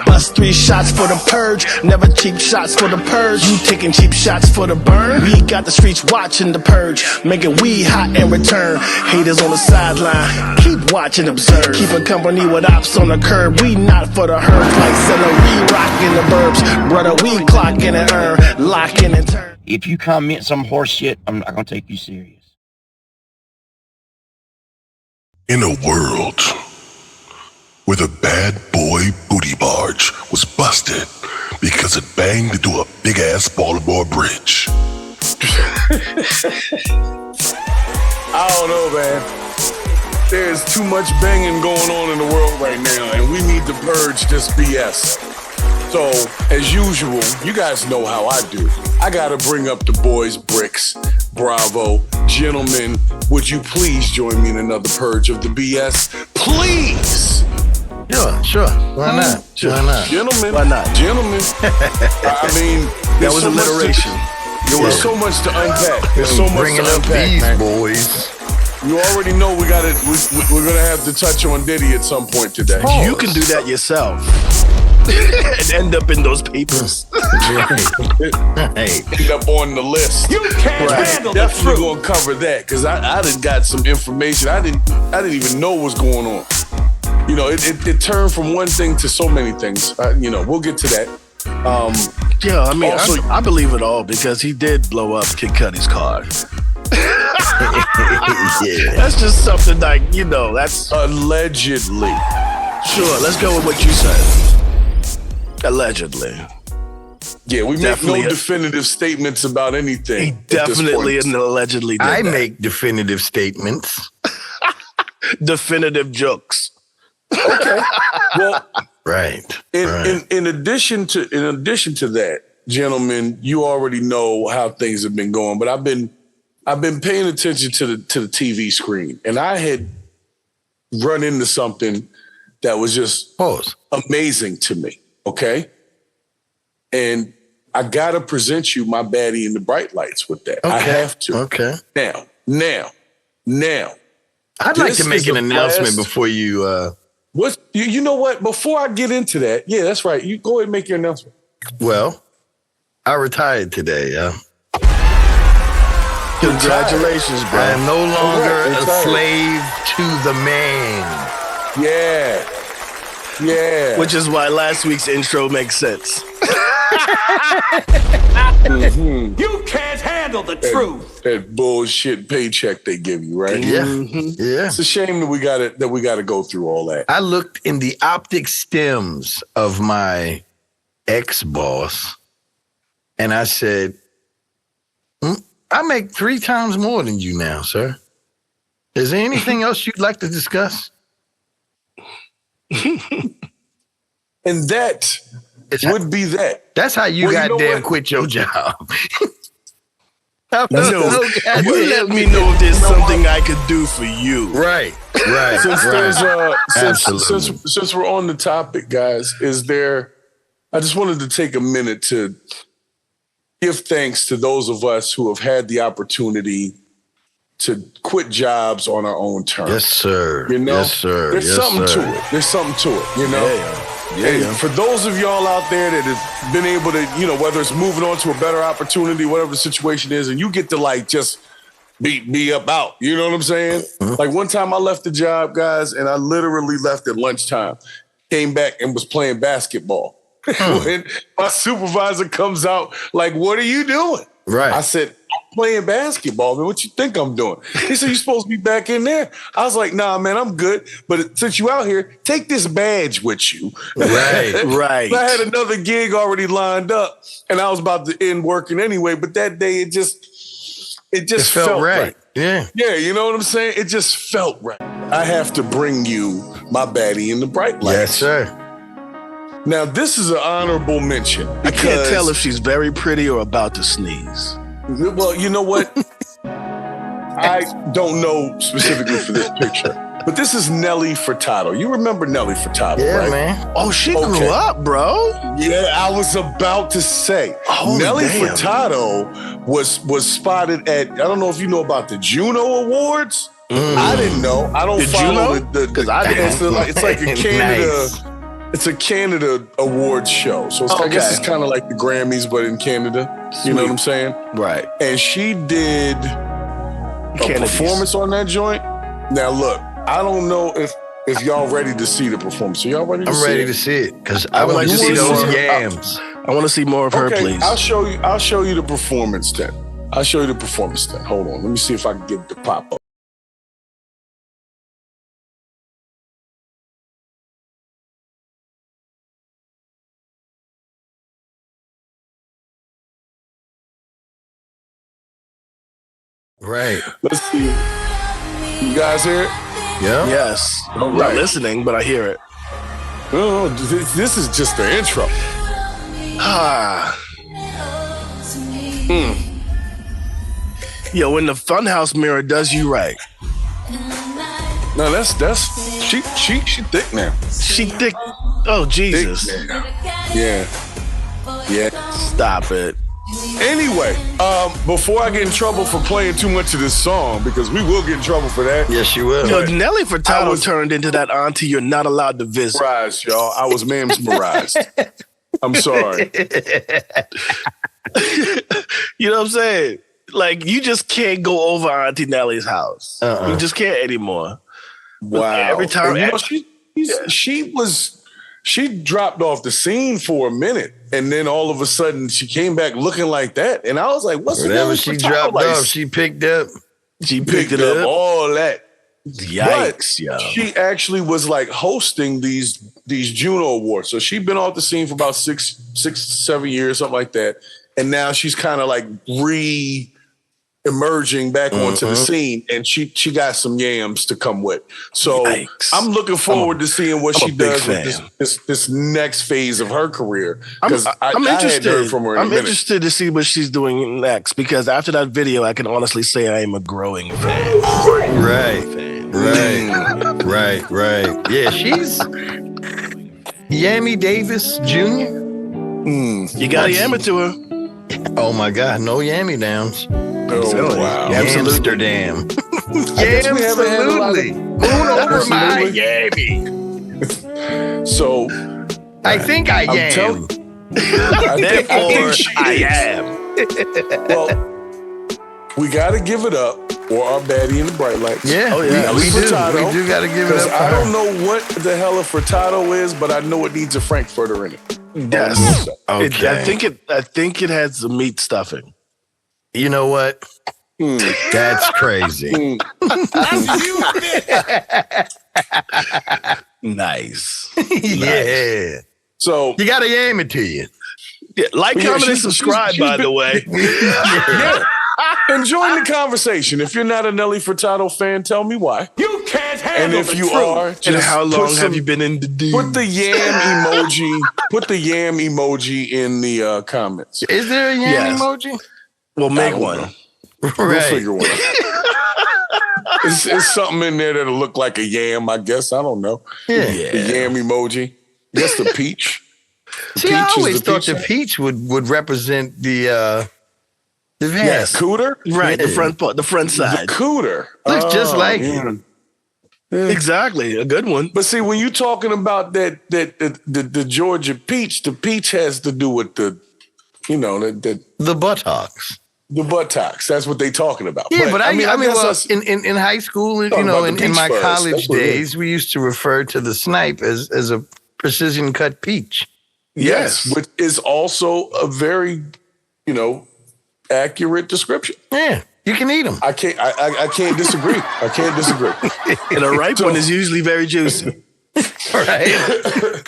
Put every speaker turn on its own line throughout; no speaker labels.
Bust 3 shots for the purge, never cheap shots for the purge. You taking cheap shots for the burn? We got the streets watching the purge, making weed hot in return. Haters on the sideline, keep watching, observe. Keeping company with ops on the curb. We not for the herd, like celery, rocking the burbs. Brother, we clocking and earn, locking and turn.
If you comment some horse shit, I'm not gonna take you serious.
In a world where the bad boy booty barge was busted because it banged into a big-ass Baltimore bridge.
I don't know, man. There's too much banging going on in the world right now, and we need to purge this BS. So, as usual, you guys know how I do. I gotta bring up the boys, Bricks, Bravo. Gentlemen, would you please join me in another purge of the BS? Please!
Sure. Why not? Why not?
Gentlemen.
Why not?
Gentlemen. I mean,
That was alliteration.
There's so much to unpack. There's so much to unpack,
these
man.
boys.
You already know we're gonna have to touch on Diddy at some point today.
You can do that yourself and end up in those papers.
Hey.
End up on the list.
You can't handle the
Definitely
truth.
gonna cover that because I done got some information I didn't even know was going on. You know, it turned from one thing to so many things. You know, we'll get to that.
Yeah, I mean,
Also-
I believe it all because he did blow up Kid Cudi's car.
Yeah.
That's just something like, you know, that's...
Allegedly.
Sure, let's go with what you said. Allegedly.
Yeah, we
Definitely
make no definitive statements about anything.
He
at this
definitely
point.
and allegedly did
I
that.
make definitive statements.
Definitive jokes.
Well,
Right.
in addition to that, gentlemen, you already know how things have been going, but I've been paying attention to the TV screen, and I had run into something that was just
Pause.
amazing to me. Okay, and I gotta present you my Baddie and the Brightlights with that. I have to.
Okay.
Now.
I'd like
This
to make
is
an
a
announcement
blast.
before you.
What you know what? Before I get into that, yeah, that's right. You go ahead and make your announcement.
Well, I retired today.
Congratulations, bro.
I am no longer a
Retired.
slave to the man.
Yeah.
Which is why last week's intro makes sense.
You can't handle the truth.
That bullshit paycheck they give you, right?
Yeah.
Mm-hmm.
Yeah.
It's a shame that we got to go through all that.
I looked in the optic stems of my ex-boss and I said, I make 3 times more than you now, sir. Is there anything else you'd like to discuss?
And that would be that.
That's how you
Well, you know
goddamn
what?
quit your job.
No, you let me know if there's something I could do for you.
Right.
Since we're on the topic, guys, I just wanted to take a minute to give thanks to those of us who have had the opportunity to quit jobs on our own terms.
Yes, sir.
You know,
Yes, sir.
There's
Yes,
something
sir.
to it. There's something to it. You know. And for those of y'all out there that have been able to, you know, whether it's moving on to a better opportunity, whatever the situation is, and you get to like just be about, you know what I'm saying? Like one time I left the job, guys, and I literally left at lunchtime, came back and was playing basketball. When my supervisor comes out, like, what are you doing?
Right.
I said, I'm playing basketball, man. What you think I'm doing? He said, you're supposed to be back in there. I was like, nah, man, I'm good. But since you out here, take this badge with you.
Right.
Right.
I had another gig already lined up, and I was about to end working anyway. But that day, it just
It
felt
right. Yeah.
Yeah, you know what I'm saying? It just felt right. I have to bring you my Baddie in the Brightlights.
Yes, sir.
Now, this is an honorable mention.
I can't tell if she's very pretty or about to sneeze.
Well, you know what? I don't know specifically for this picture, but this is Nelly Furtado. You remember Nelly Furtado,
Yeah,
right?
man.
Oh, she
Okay.
grew up, bro.
Yeah, I was about to say.
Holy
Nelly
damn.
Furtado was spotted at, I don't know if you know about the JUNO Awards. I didn't know. I don't
The
follow
JUNO?
the
'Cause I didn't.
it's like a Canada.
Nice.
It's a Canada awards show. So I guess it's kind of like the Grammys, but in Canada. Sweet. You know what I'm saying?
Right.
And she did a performance on that joint. Now, look, I don't know if y'all ready to see the performance. Are y'all ready to see it?
I'm ready to see it because I want to see those yams.
I want to see more of her, please.
I'll show you the performance then. Hold on. Let me see if I can get it to pop up.
Right.
Let's see. You guys hear it?
Yeah.
Yes. I'm not listening, but I hear it.
No, this is just the intro.
Yo, when the Funhouse mirror does you right.
No, that's she thick now.
She thick. Oh, Jesus.
Thick now. Yeah.
Stop it.
Anyway, before I get in trouble for playing too much of this song, because we will get in trouble for that.
Yes, you will.
Yo, Nelly Furtado turned into that auntie you're not allowed to visit.
Mesmerized, y'all. I was mesmerized. I'm sorry.
You know what I'm saying? Like, you just can't go over Auntie Nelly's house. You just can't anymore.
Wow.
Every time.
She dropped off the scene for a minute, and then all of a sudden she came back looking like that. And I was like, what's
whatever she dropped off, she picked up.
She picked it up.
All that.
Yikes, yo.
She actually was like hosting these JUNO awards. So she'd been off the scene for about 7 years, something like that. And now she's kind of like emerging back onto the scene, and she got some yams to come with. So I'm looking forward to seeing what she does with this next phase of her career. Because I'm interested. I hadn't heard from her in a minute.
Interested to see what she's doing next, because after that video, I can honestly say I am a growing fan.
Right. Yeah, she's Yammy Davis Jr.
You got to yam it to her.
Oh my God, no Yammy downs.
Oh, wow.
Amsterdam. Absolutely. Moon over my Yammy.
So
I think I am.
Therefore, I am.
Well, we got to give it up for our Baddie and the Brightlights.
Yeah, we do. We do got to give it up.
I don't know what the hell a Furtado is, but I know it needs a Frankfurter in it.
Yes.
Okay.
I think it has some meat stuffing.
You know what? That's crazy.
Nice.
Yeah.
So
you got to aim it to you.
Yeah, like, comment, and subscribe, by the way.
Yeah. And join the conversation. If you're not a Nelly Furtado fan, tell me why.
You can't handle
And if
the
you
truth.
are,
And
just
how long have you been in the D?
put the yam emoji. Put the yam emoji in the comments.
Is there a yam emoji?
We'll make one.
Right.
We'll figure one out. It's something in there that'll look like a yam, I guess. I don't know.
Yeah.
The yam emoji. That's the peach.
See, I always thought the peach would represent the van.
Yes, cooter.
Right,
Yeah.
the front side.
The cooter.
Looks just like it.
Exactly, a good one.
But see, when you're talking about the Georgia peach, the peach has to do with the
buttocks.
The buttocks. That's what they talking about.
Yeah, but I mean, well,
guess
in high school,
about
in
the peach
my
fuzz.
college
That's what it
days, we used to refer to the snipe as a precision cut peach.
yes, which is also a very, accurate description.
Yeah, you can eat them.
I can't disagree. I can't disagree.
And a ripe one is usually very juicy.
Right?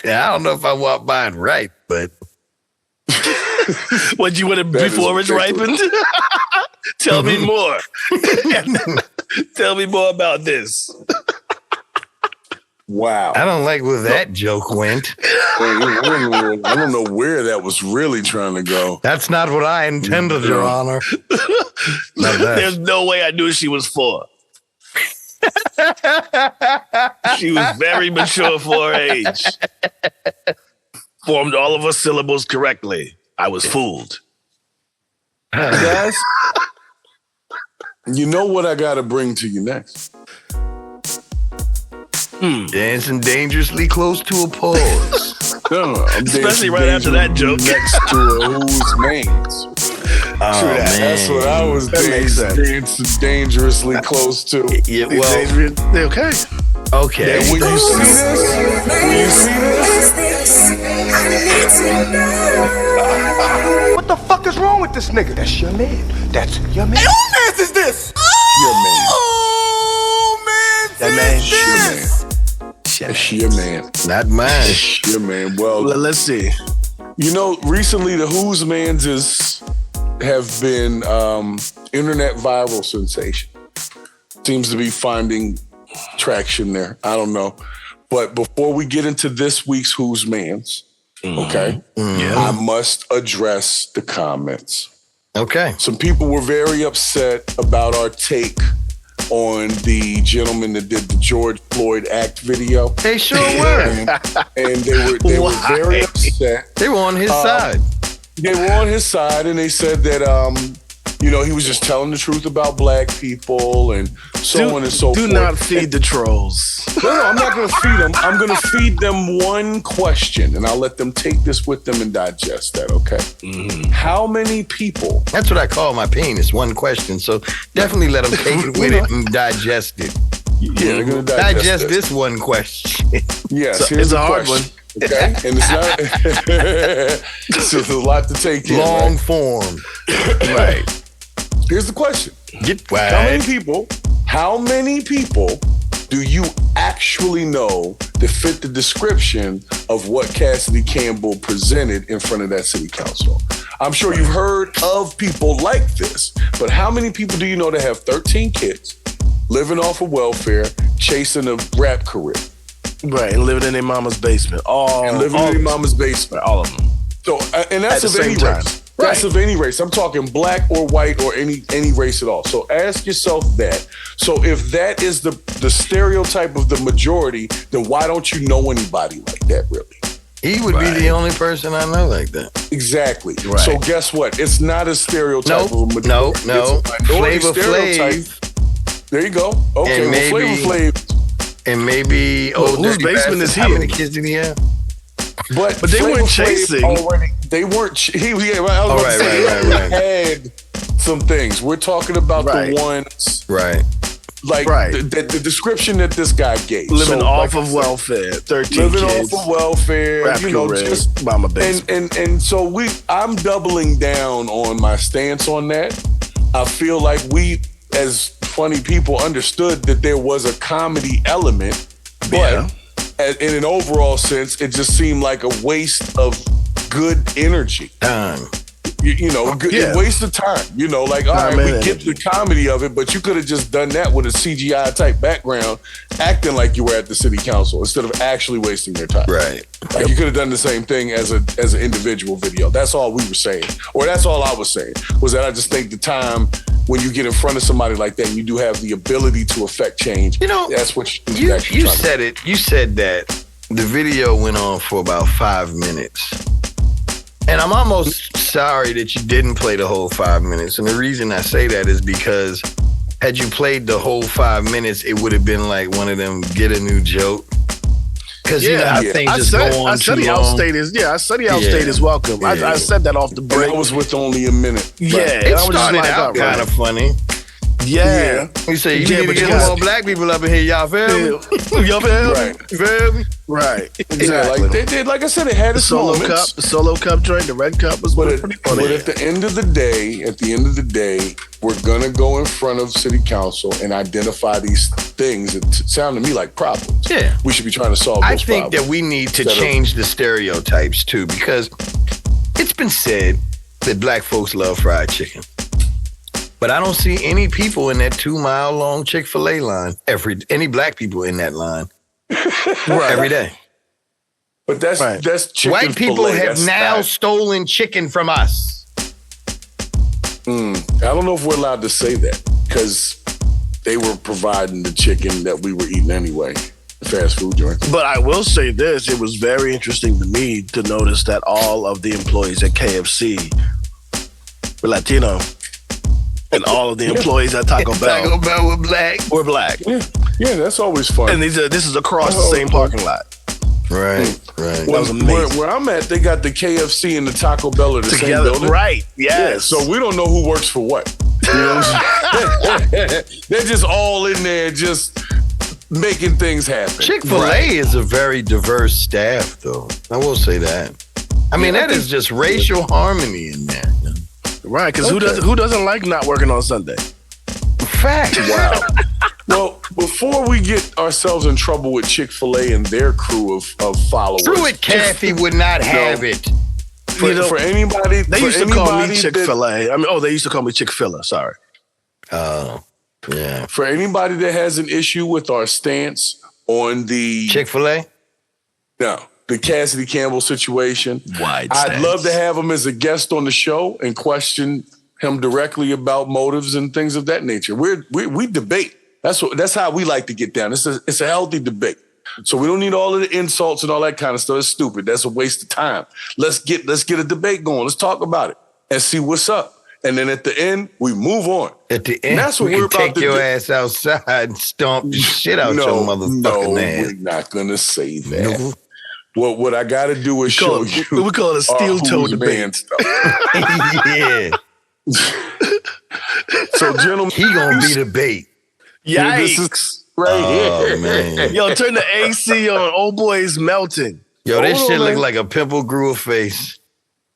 Yeah, I don't know if I walk by and ripe, but
What, you want it
That is
before it's
ridiculous.
ripened? Tell me more. Tell me more about this.
Wow.
I don't like where that joke went.
I don't know where that was really trying to go.
That's not what I intended, Your Honor. Not that.
There's no way I knew she was 4. She was very mature for her age. Formed all of her syllables correctly. I was fooled.
Guys, you know what I got to bring to you next?
Dancing dangerously close to a pause.
Especially right after that joke.
Next to a Who's Man's. That's what I was dangerously close to.
Yeah, well,
okay.
Okay.
And when you see this,
What the fuck is wrong with this nigga? That's your man. That's your man.
Hey, who man's is this?
your man.
Oh, man.
That man's
It's your man.
Not mine.
It's your man. Well,
let's see.
You know, recently the Who's Man's have been internet viral sensation. Seems to be finding traction there. I don't know. But before we get into this week's Who's Man's, okay, I must address the comments.
Okay.
Some people were very upset about our take on the gentleman that did the George Floyd Act video.
They sure were.
And they were very upset.
They were on his side.
They were on his side, and they said that, you know, he was just telling the truth about black people and so on and so forth.
Do not feed the trolls.
No, I'm not going to feed them. I'm going to feed them one question, and I'll let them take this with them and digest that, okay? How many people...
That's what I call my penis, one question. So definitely let them take it with it and digest it.
Yeah, they're going to
digest this one question.
Yes,
so
here's
it's a hard
question.
one.
Okay, and it's not. So there's a lot to take in.
Long form.
Right. Here's the question.
Get wide.
How many people do you actually know that fit the description of what Cassady Campbell presented in front of that city council? I'm sure you've heard of people like this, but how many people do you know that have 13 kids, living off of welfare, chasing a rap career?
Right, and living in their mama's basement. All of them. So, and that's of any race. That's of any race. I'm talking black or white or any race at all. So ask yourself that. So if that is the stereotype of the majority, then why don't you know anybody like that, really?
He would be the only person I know like that.
Exactly.
Right.
So guess what? It's not a stereotype of a majority.
No.
Flavor Flav. There you go. Okay,
and
well, Flavor Flav.
And maybe
whose basement is he?
How many kids did he have?
But
they weren't chasing.
They weren't. He had some things. We're talking about the ones.
Right.
Like the description that this guy gave.
Living off of welfare. 13
living
kids.
off of welfare.
Rap
Just
mama basement.
And so I'm doubling down on my stance on that. I feel like we, as funny people, understood that there was a comedy element, but in an overall sense, it just seemed like a waste of good energy. Waste of time. Like, all right, we get the comedy of it, but you could have just done that with a CGI type background, acting like you were at the city council instead of actually wasting their time.
Right.
Like you could have done the same thing as an individual video. That's all we were saying, or that's all I was saying, was that I just think the time when you get in front of somebody like that, and you do have the ability to affect change. That's what you
said it. You said that the video went on for about 5 minutes. And I'm almost sorry that you didn't play the whole 5 minutes. And the reason I say that is because had you played the whole 5 minutes, it would have been like one of them get a new joke. Because how things just go on
I said the outstate is welcome. I said that off the break.
And I was with only a minute.
Yeah.
It started out kind of funny.
Yeah.
You say, you need to get more black people up in here, y'all feel me?
Y'all feel me?
Right. You feel me?
Right.
Exactly. Yeah, like they did, like I said, it had its moments.
The solo cup joint, the red cup was pretty funny.
But at the end of the day, we're gonna go in front of city council and identify these things that sound to me like problems.
Yeah.
We should be trying to solve those problems.
I think that we need to change the stereotypes too, because it's been said that black folks love fried chicken. But I don't see any people in that 2 mile long Chick-fil-A line, any black people in that line every day.
But that's chicken.
White people have now stolen chicken from us.
I don't know if we're allowed to say that because they were providing the chicken that we were eating anyway, the fast food joint.
But I will say this, it was very interesting to me to notice that all of the employees at KFC were Latino. And all of the employees at Taco Bell
were black.
Were black.
Yeah, that's always fun.
And this is across the same parking lot.
Right.
Where I'm at, they got the KFC and the Taco Bell in the same building.
Right, yes.
Yeah, so we don't know who works for what. You know what I'm saying? They're just all in there just making things happen.
Chick-fil-A is a very diverse staff, though. I will say that. I mean, that is just racial harmony in there.
Right, because who doesn't like not working on Sunday?
Fact.
Wow. Well, before we get ourselves in trouble with Chick-fil-A and their crew of followers.
Pruitt Cathy would not have it.
For anybody,
they used to call me Chick-fil-A. They used to call me Chick-fil-A. Sorry.
Yeah.
For anybody that has an issue with our stance on the
Chick-fil-A?
No, the Cassady Campbell situation. I'd love to have him as a guest on the show and question him directly about motives and things of that nature. We debate. That's how we like to get down. It's a healthy debate. So we don't need all of the insults and all that kind of stuff. It's stupid. That's a waste of time. Let's get a debate going. Let's talk about it and see what's up. And then at the end, we move on.
At the end, that's what we're about to take your ass outside and stomp the shit out your motherfucking ass.
We're not gonna say that. No. Well, what I got to do is show you.
We call it a steel toe debate.
Yeah.
So, gentlemen,
he gonna be the bait.
Yikes!
This is right here,
man.
Yo, turn the AC on. Old boy is melting.
Yo, this shit look like a pimple grew a face.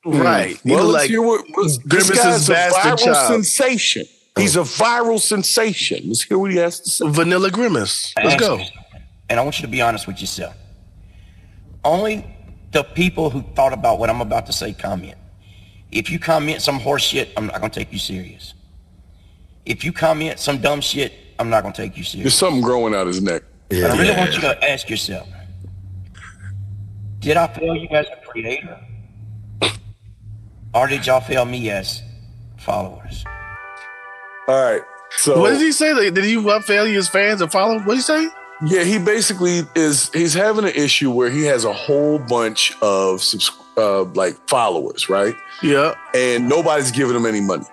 Right.
Well, let's hear what this guy's a viral sensation. He's a viral sensation. Let's hear what he has to say.
Vanilla Grimace. Let's go.
And I want you to be honest with yourself. Only the people who thought about what I'm about to say comment. If you comment some horse shit, I'm not gonna take you serious. If you comment some dumb shit, I'm not gonna take you serious.
There's something growing out his neck.
Yeah, I really want you to ask yourself, did I fail you as a creator? Or did y'all fail me as followers?
All right. So
what did he say? Did he fail you as fans and followers? What did he say?
Yeah, he basically he's having an issue where he has a whole bunch of followers, right?
Yeah.
And nobody's giving him any money.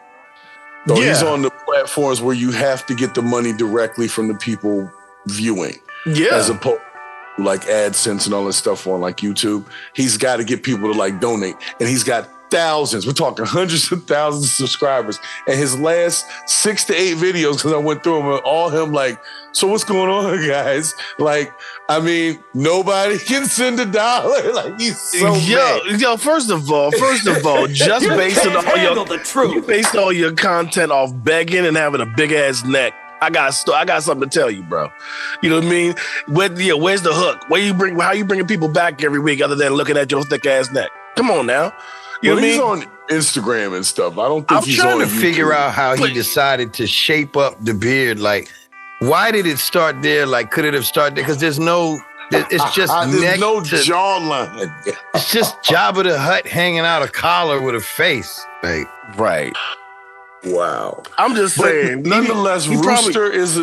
So he's on the platforms where you have to get the money directly from the people viewing.
Yeah.
As opposed to like AdSense and all this stuff on like YouTube. He's got to get people to like donate. And he's got thousands, we're talking hundreds of thousands of subscribers. And his last 6 to 8 videos, because I went through them, all him like, so what's going on, guys? Like, I mean, nobody can send $1. Like, he's so mad.
Yo, first of all, just based on all your content off begging and having a big ass neck, I got something to tell you, bro. You know what I mean? Where's the hook? How you bringing people back every week other than looking at your thick ass neck? Come on now. You know what I mean?
He's on Instagram and stuff. I don't think he's on
I'm trying to figure out how he decided to shape up the beard. Like, why did it start there? Like, could it have started there? Because it's just
there's no jawline.
It's just Jabba the Hutt hanging out a collar with a face. Like,
right.
Wow.
I'm just saying.
Nonetheless, Rooster he's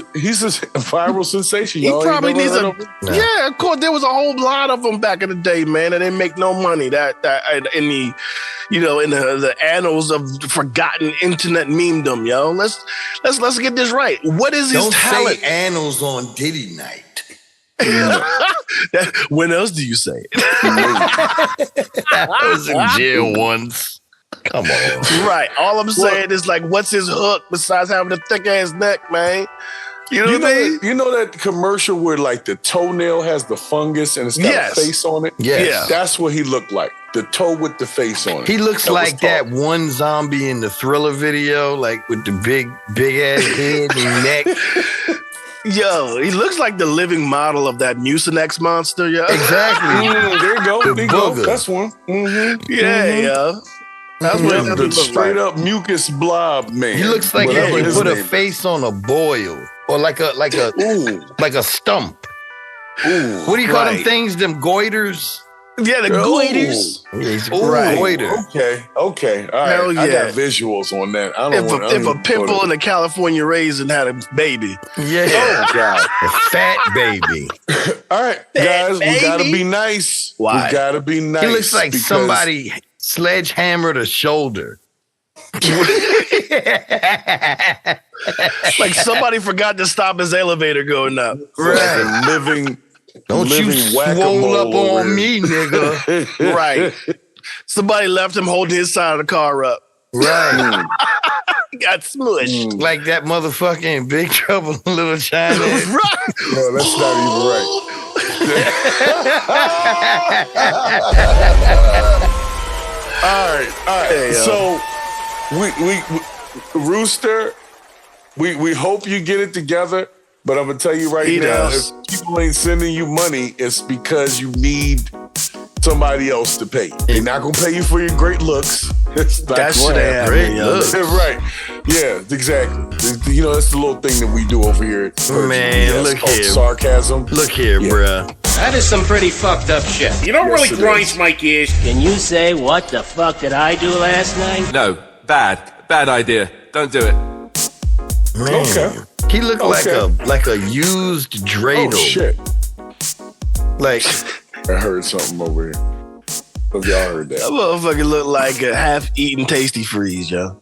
a viral sensation.
He probably needs Yeah, of course. There was a whole lot of them back in the day, man, and they make no money. That in the, in the annals of forgotten internet memedom, yo. Let's get this right. What is his talent?
Don't say annals on Diddy night.
When else do you say it?
I was in jail once. Come on.
Right. All I'm saying is, like, what's his hook besides having a thick ass neck, man? You know what I mean?
You know that commercial where like the toenail has the fungus and it's got a face on it?
Yes. Yeah.
That's what he looked like. The toe with the face on it.
He looks like that one zombie in the Thriller video, like with the big ass head and neck.
Yo, he looks like the living model of that Mucinex monster, yo.
Exactly.
There you go. There you go. That's one. Mm-hmm.
Yeah, yo. That's what
the straight up mucus blob man.
He looks like he put a face on a boil or like a stump.
Ooh,
what do you call them things? Them goiters?
Yeah, the goiters.
Yeah, he's a goiter.
Okay. All right.
Hell yeah.
I got visuals on that.
If a pimple and a California raisin had a baby.
Yeah.
Oh God.
A fat baby.
All right, guys, we gotta be nice.
Why?
We gotta be nice.
He looks like somebody sledgehammered a shoulder.
Like somebody forgot to stop his elevator going up.
Right.
Don't you swole up on me, nigga.
Right. Somebody left him holding his side of the car up.
Right.
Got smushed.
Like that motherfucking Big Trouble in Little China.
Right.
No, that's not even right. All right.
Hey,
so we Rooster, we hope you get it together. But I'm gonna tell you right now, if people ain't sending you money, it's because you need somebody else to pay. They're not gonna pay you for your great looks. It's not
That
gonna
shit ain't
happen.
happening, yo.
Right. Yeah, exactly. You know, that's the little thing that we do over here. At Purge.
Man, look
called
here.
sarcasm.
Look here, bruh.
That is some pretty fucked up shit.
You know what
Yes,
really
it
grinds my gears?
Can you say what the fuck did I do last night?
No, bad idea. Don't do it.
Man.
Okay.
He looked like a used dreidel.
Oh shit!
Like
I heard something over here. Hope y'all heard
That
that.
motherfucker look like a half-eaten Tasty Freeze, yo.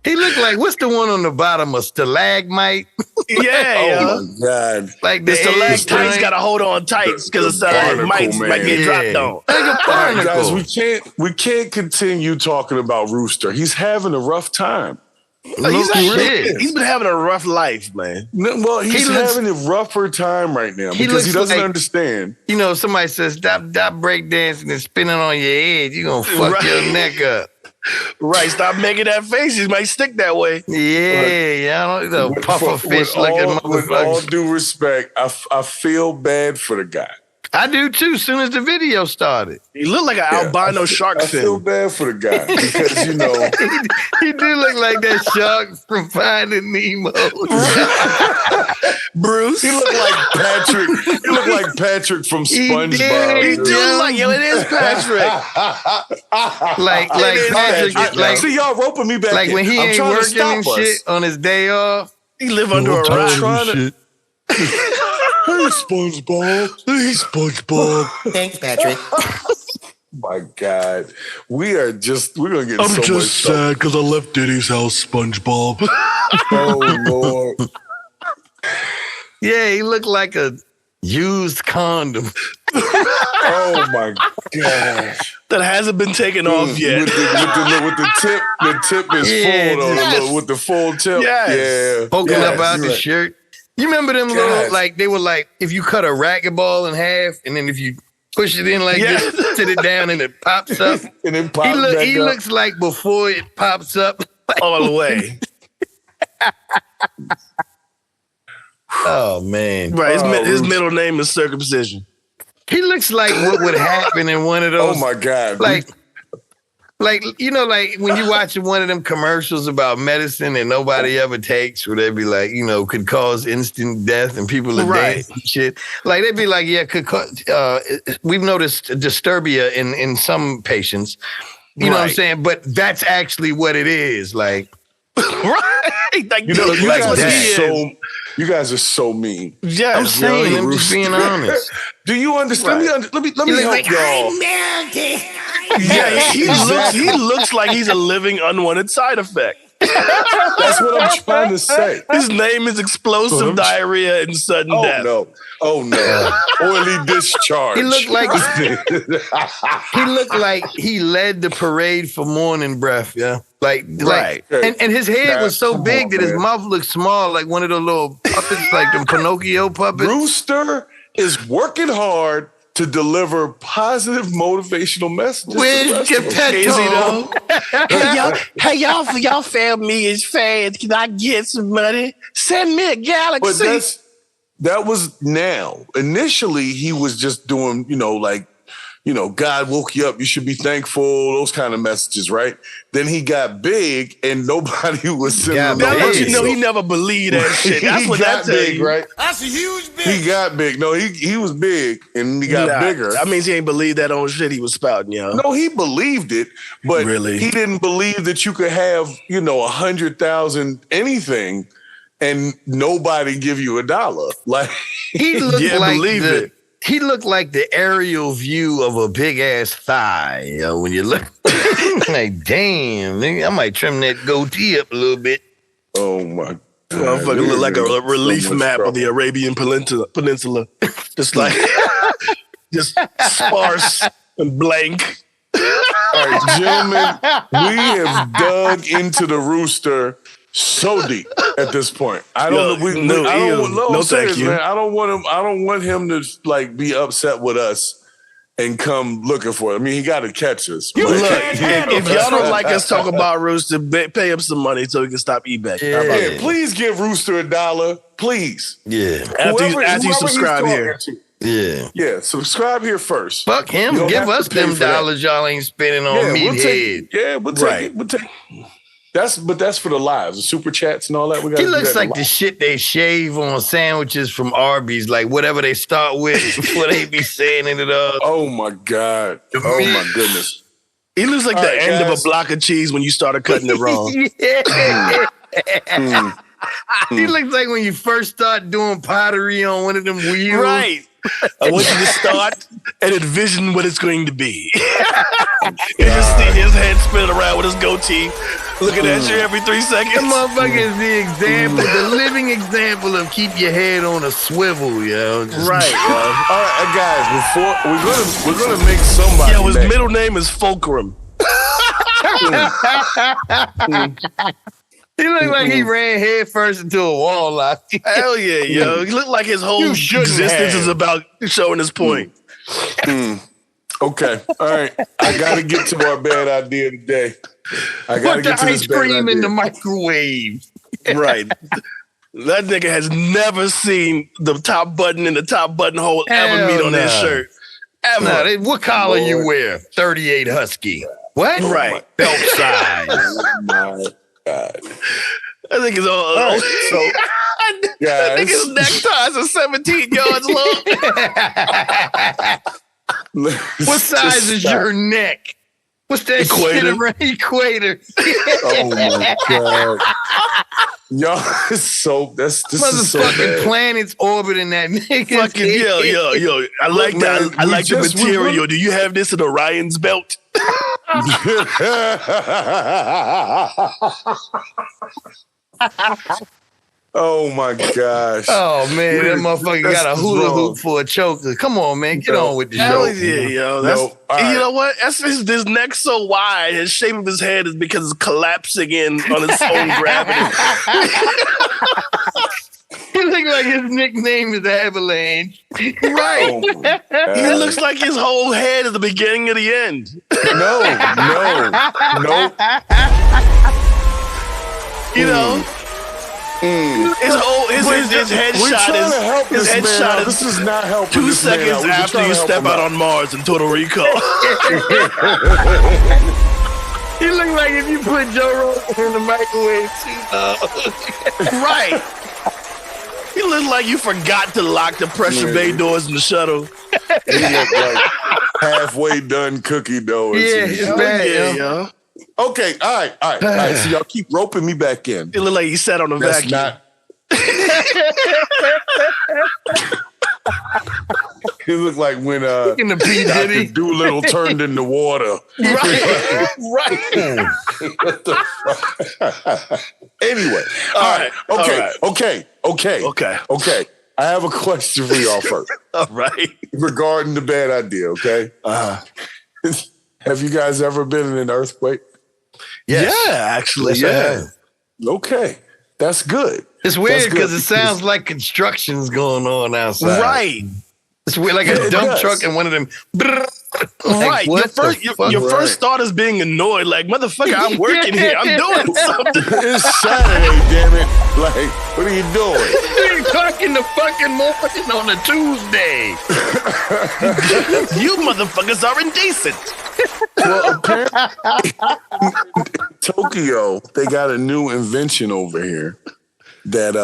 he looked like what's the one on the bottom? A stalagmite?
Yeah, yo.
Oh my god!
Like
The
the
stalactites got to hold on tight because the
barnacle,
mites might
man.
get dropped on.
Like a
All right,
barnacle.
guys, we can't continue talking about Rooster. He's having a rough time.
He's been having a rough life, man.
No, well, he's
He looks-
having a rougher time right now
He
because he
looks
doesn't
like-
understand.
You know, somebody says stop breakdancing and spinning on your head. You gonna fuck
Right.
your neck up.
Right, stop making that face. He might stick that way.
Yeah, I don't know. Puffer fish looking
With all
motherfuckers.
due respect, I feel bad for the guy.
I do too. Soon as the video started,
He looked like an albino shark
I feel
fin.
bad for the guy because you know
he do look like that shark from Finding Nemo.
Bruce.
he looked like Patrick. He looked like Patrick from
He
SpongeBob.
did.
He do like, yo, it is Patrick.
like Patrick, like
see y'all roping me back.
like
in.
when he
I'm
ain't
trying to
working
stop
and
us.
shit on his day off.
He live under a
I'm
rock.
trying to. Hey, SpongeBob. Hey, SpongeBob.
Thanks, Patrick.
My God, we're gonna get so much stuff.
because I left Diddy's house, SpongeBob.
Oh Lord.
Yeah, he looked like a used condom.
Oh my gosh.
That hasn't been taken off yet.
With the tip is
Yeah,
full though.
yes.
With the full tip.
Yes.
Yeah.
Poking
Yes,
up out
you're
the
right.
shirt. You remember them little,
Yes.
like, they were like, if you cut a racquetball in half, and then if you push it in like
Yeah.
this, sit it down, and it pops up.
And then pop back
He
up.
looks like before it pops up.
All the way.
Oh, man.
Right. His
Bruce.
middle name is Circumcision.
He looks like what would happen in one of those.
Oh my God.
Like, you know, like when you watching one of them commercials about medicine and nobody ever takes, where they be like, you know, could cause instant death and people are
Right.
dead and shit. Like they'd be like, yeah, we've noticed disturbia in some patients. You know what I'm
Right.
saying? But that's actually what it is. Like,
Right. Like,
You know,
like
you guys are so mean.
Yes,
I'm saying,
yo.
I'm just being honest.
Do you understand?
Right.
Let me
look
help
like,
y'all.
Yeah, he looks like he's a living unwanted side effect.
That's what I'm trying to say.
His name is explosive diarrhea and sudden
Oh
death.
no. Oh no. Oily discharge.
He looked like he led the parade for morning breath, yeah.
Right.
And his head was so
Come
big
on,
that his
man.
mouth looked small, like one of the little puppets, like the Pinocchio puppets.
Rooster is working hard to deliver positive motivational messages.
Where's your
Easy
petrol?
Hey y'all family is fans. Can I get some money? Send me a
But
galaxy.
that was now. Initially, he was just doing, God woke you up. You should be thankful. Those kind of messages, right? Then he got big, and nobody was sending him.
That
no
lets you
money.
know he never believed that shit. That's
he
what
got
that tells
big,
you.
right?
That's a huge bitch.
He got big. No, he was big, and he got
Nah,
bigger.
That means he ain't believe that old shit he was spouting, yo.
No, he believed it, but
Really?
he didn't believe that you could have, 100,000 anything and nobody give you $1. Like,
He looked
Yeah,
like
believe it.
He looked like the aerial view of a big ass thigh. You know, when you look, like, damn, nigga, I might trim that goatee up a little bit.
oh my
Motherfucker look like a relief map of the Arabian Peninsula. Just like, just sparse and blank.
All right, gentlemen, we have dug into the Rooster so deep at this point. I don't know. Thank you, man. I don't want him to like be upset with us and come looking for it. I mean, he got to catch us.
Look, if y'all don't like us talk about Rooster, pay him some money so he can stop eBay.
Yeah, please give Rooster $1, please.
Yeah.
After you subscribe here.
Yeah.
Subscribe here first.
Fuck him. Give us them dollars y'all ain't spending on meathead.
We'll take it. That's for the lives, the super chats and all that.
He looks like the shit they shave on sandwiches from Arby's, like whatever they start with before they be saying it all.
Oh my God. Oh my goodness.
He looks like the end of a block of cheese when you started cutting it wrong.
He looks like when you first start doing pottery on one of them wheels.
Right. I want you to start and envision what it's going to be. You just see his head spinning around with his goatee, looking at you every 3 seconds.
That motherfucker is the example, the living example of keep your head on a swivel, yo.
Right, yo. All right, guys, before we're gonna make somebody.
Yo, his middle name is Fulcrum.
He looked like he ran head first into a wall lock.
Hell yeah, yo. He looked like his whole existence is about showing his point.
Okay. All right. I got to get to our bad idea today. I got to get to this bad idea. Put the ice cream
in the microwave.
Right. That nigga has never seen the top button and the top buttonhole ever meet on his shirt. Ever.
Nah, what collar you wear? 38 Husky. What?
Right.
Belt size.
Oh my God.
I think it's all
right, so,
I think his neckties are 17 yards long.
What size is your neck? What's that
equator?
Equator.
Oh my God. Y'all, this is so bad.
Planets orbiting that nigga.
Fucking yo. I like that. I like the material. Do you have this in Orion's belt?
Oh my gosh.
Oh man, that motherfucker got a hula hoop for a choker. Come on, man. Get on with the show.
Yeah, yo. You know what? That's his neck's so wide, his shape of his head is because it's collapsing in on its own gravity.
He looks like his nickname is Avalanche.
Right. Oh, he looks like his whole head is the beginning of the end.
No.
You know? His headshot is
this is not helping.
2 seconds after you step out on Mars in Total Recall.
He look like if you put Joe Rogan in the microwave too.
Right. He looks like you forgot to lock the pressure bay doors in the shuttle.
He look like halfway done cookie dough.
Yeah, it's bad, yo.
Okay, all right. So y'all keep roping me back in.
It look like he sat on a vacuum.
He looked like when
the
Dr. Doolittle turned into water.
Right.
What the fuck? Anyway, Okay. I have a question for y'all first.
All right.
Regarding the bad idea, okay? Have you guys ever been in an earthquake?
Yes. Yeah, actually, yeah.
Okay, that's good.
It's weird because it sounds like construction's going on outside.
Right.
It's weird, like a dump truck and one of them.
Right. Your first thought is being annoyed. Like, motherfucker, I'm working here. I'm doing something.
It's Saturday, damn it. Like, what are you doing?
You're talking the fucking morning on a Tuesday.
You motherfuckers are indecent.
Well, apparently, Tokyo, they got a new invention over here that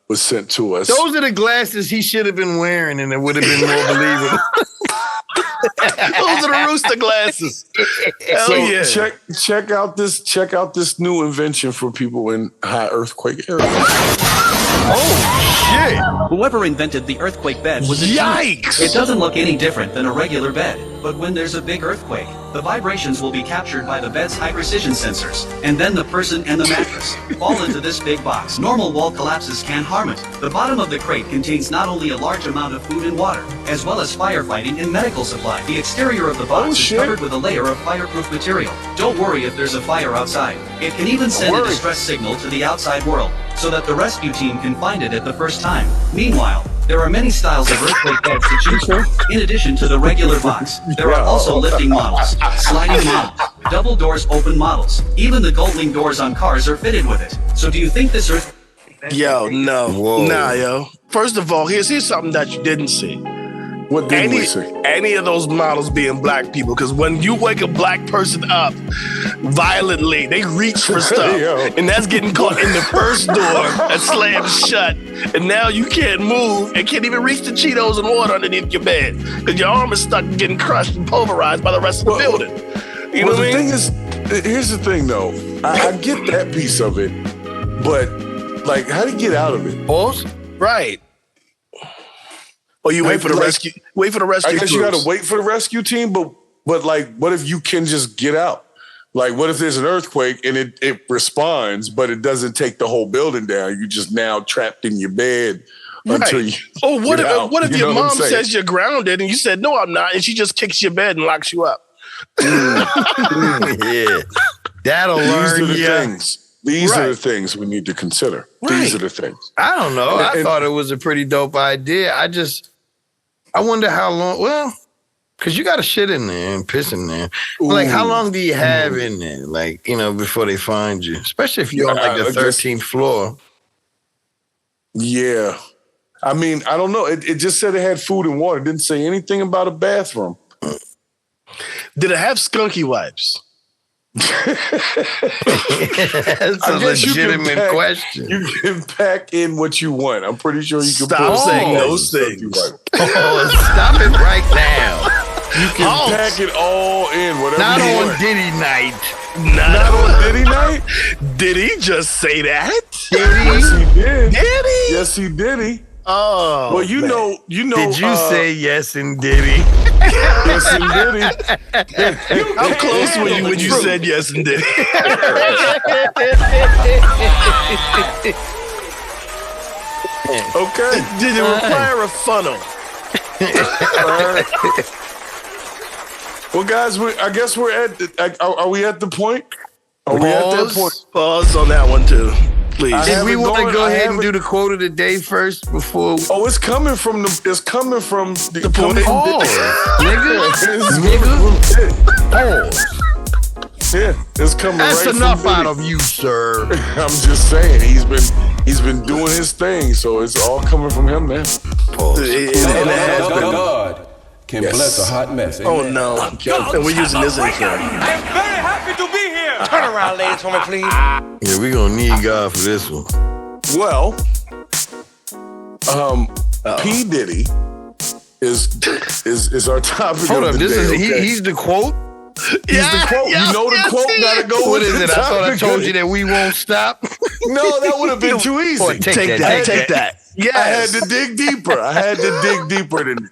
was sent to us.
Those are the glasses he should have been wearing, and it would have been more believable.
Those are the Rooster glasses.
So check out this new invention for people in high earthquake areas.
Oh, shit.
Whoever invented the earthquake bed was a
Yikes!
genius. It doesn't look any different than a regular bed, but when there's a big earthquake, the vibrations will be captured by the bed's high-precision sensors, and then the person and the mattress fall into this big box. Normal wall collapses can't harm it. The bottom of the crate contains not only a large amount of food and water, as well as firefighting and medical supply. The exterior of the box is covered with a layer of fireproof material. Don't worry if there's a fire outside. It can even send a distress signal to the outside world, so that the rescue team can find it at the first time. Meanwhile, there are many styles of earthquake beds to choose from. In addition to the regular box, there are also lifting models, sliding models, double doors open models. Even the Goldwing doors on cars are fitted with it. So do you think this earth...
Yo, no.
Whoa.
Nah, yo. First of all, here's something that you didn't see.
What did we see?
Any of those models being black people, because when you wake a black person up violently, they reach for stuff, and that's getting caught in the first door that slams shut, and now you can't move and can't even reach the Cheetos and water underneath your bed because your arm is stuck getting crushed and pulverized by the rest of the building. You know what I mean?
The thing is, here's the thing though. I get that piece of it, but like, how do you get out of it?
Pause?
Right. Or you wait for the rescue. Wait for the rescue.
I guess you got to wait for the rescue team, but like, what if you can just get out? Like, what if there's an earthquake and it responds, but it doesn't take the whole building down? You just now trapped in your bed until you.
Oh, what if
You
your
know what I'm
mom
saying?
says you're grounded and you said no, I'm not, and she just kicks your bed and locks you up?
Yeah, that'll learn you.
Things. These are the things we need to consider. These are the things.
I don't know. I thought it was a pretty dope idea. I wonder how long. Well, because you got to shit in there and piss in there. Like, how long do you have in there? Like, before they find you, especially if you're on like the 13th floor.
Yeah, I mean, I don't know. It just said it had food and water. It didn't say anything about a bathroom.
Did it have skunky wipes?
That's a legitimate question.
You can pack in what you want. I'm pretty sure you can
stop saying those things.
Stop it right now.
You can pack it all in, whatever
Not
you
on
want.
Diddy night.
Not on Diddy night?
Did he just say that?
Yes, he did.
Did he?
Yes, he did.
Oh,
well, you know.
Did you say yes and Diddy?
Yes, and Diddy.
How close were you when you said yes and Diddy?
Okay.
Did it require a funnel?
Well, guys, I guess we're at. Are we at the point? Are we at that point?
Pause on that one too, please.
Did we want to go ahead and do the quote of the day first before?
Oh, it's coming from the. It's coming from the point.
Nigga.
Yeah, it's coming.
That's
right
enough
from
out of you, sir.
I'm just saying he's been doing his thing, so it's all coming from him now.
God can bless a hot mess.
Oh no! And we're using this intro.
I'm very happy to be here. Turn around, ladies, for me, please.
Yeah, we're gonna need God for this one.
Well, P. Diddy is our topic.
Hold
of
up,
the
this
day,
is
okay?
he's the quote.
He's the quote. You know the quote. Gotta go
What
with
is
the
it? I thought I
topic.
told you that we won't stop.
No, that would have been too easy.
Boy, take that.
Yes.
I had to dig deeper. than that.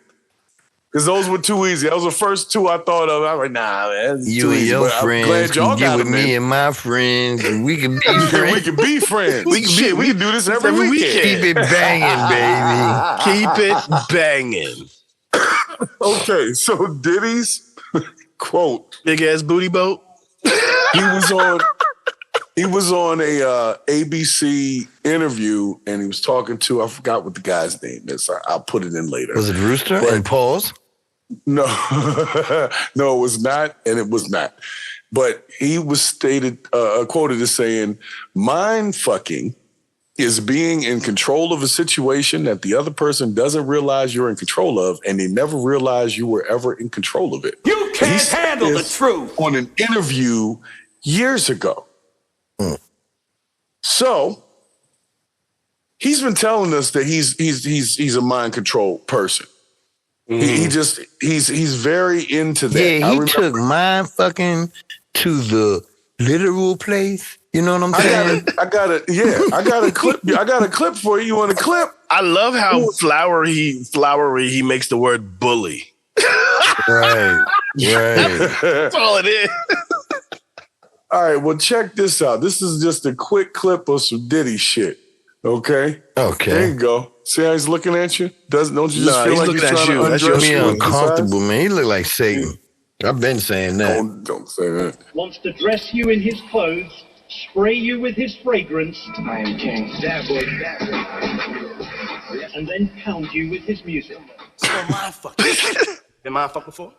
Because those were too easy. Those were the first two I thought of. I was like, nah, man.
You and your friends can get with me and my friends, and we can be friends.
We can be friends. We can do this every weekend.
Keep it banging, baby.
Keep it banging.
Okay, so Diddy's quote,
big ass booty boat.
He was on a ABC interview, and he was talking to, I forgot what the guy's name is. I'll put it in later.
Was it Rooster and Pause?
No, no, it was not, and it was not. But he was quoted as saying, "Mind fucking is being in control of a situation that the other person doesn't realize you're in control of, and they never realize you were ever in control of it."
You can't handle the truth.
On an interview years ago. So he's been telling us that he's a mind control person. He's very into that.
Yeah, he took mind fucking to the literal place. You know what I'm saying?
I got a clip. I got a clip for you. You want a clip?
I love how flowery he makes the word bully.
Right.
That's all it is.
All right, well, check this out. This is just a quick clip of some Diddy shit. Okay? There you go. See how he's looking at you? Don't you just feel like he's trying to undress
me
you?
uncomfortable, man. He look like Satan. I've been saying that.
Don't say that.
Wants to dress you in his clothes, spray you with his fragrance.
I am king.
That boy. And then pound you with his music.
So mind fucking. Been mind fucked before?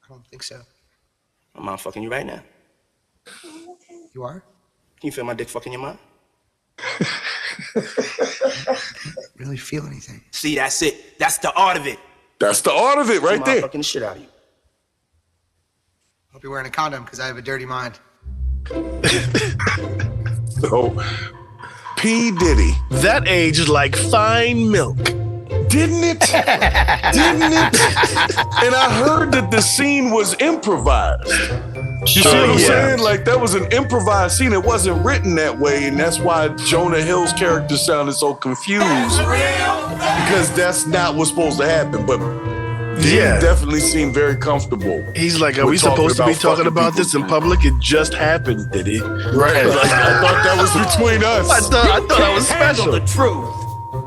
I don't think so.
I'm mind fucking you right now.
You are?
Can you feel my dick fucking your mind?
Really feel anything?
See, that's it. That's the art of it.
That's the art of it right there.
Fucking the shit out of you.
Hope you're wearing a condom because I have a dirty mind.
So, P. Diddy.
That age is like fine milk.
Didn't it? Didn't it? And I heard that the scene was improvised. You see what I'm saying? Like, that was an improvised scene. It wasn't written that way, and that's why Jonah Hill's character sounded so confused. Because that's not what's supposed to happen. But he definitely seemed very comfortable.
He's like, are we supposed to be talking about this in public? It just happened, Diddy.
Right. Like, I thought that was between us.
I thought that was special.
The truth.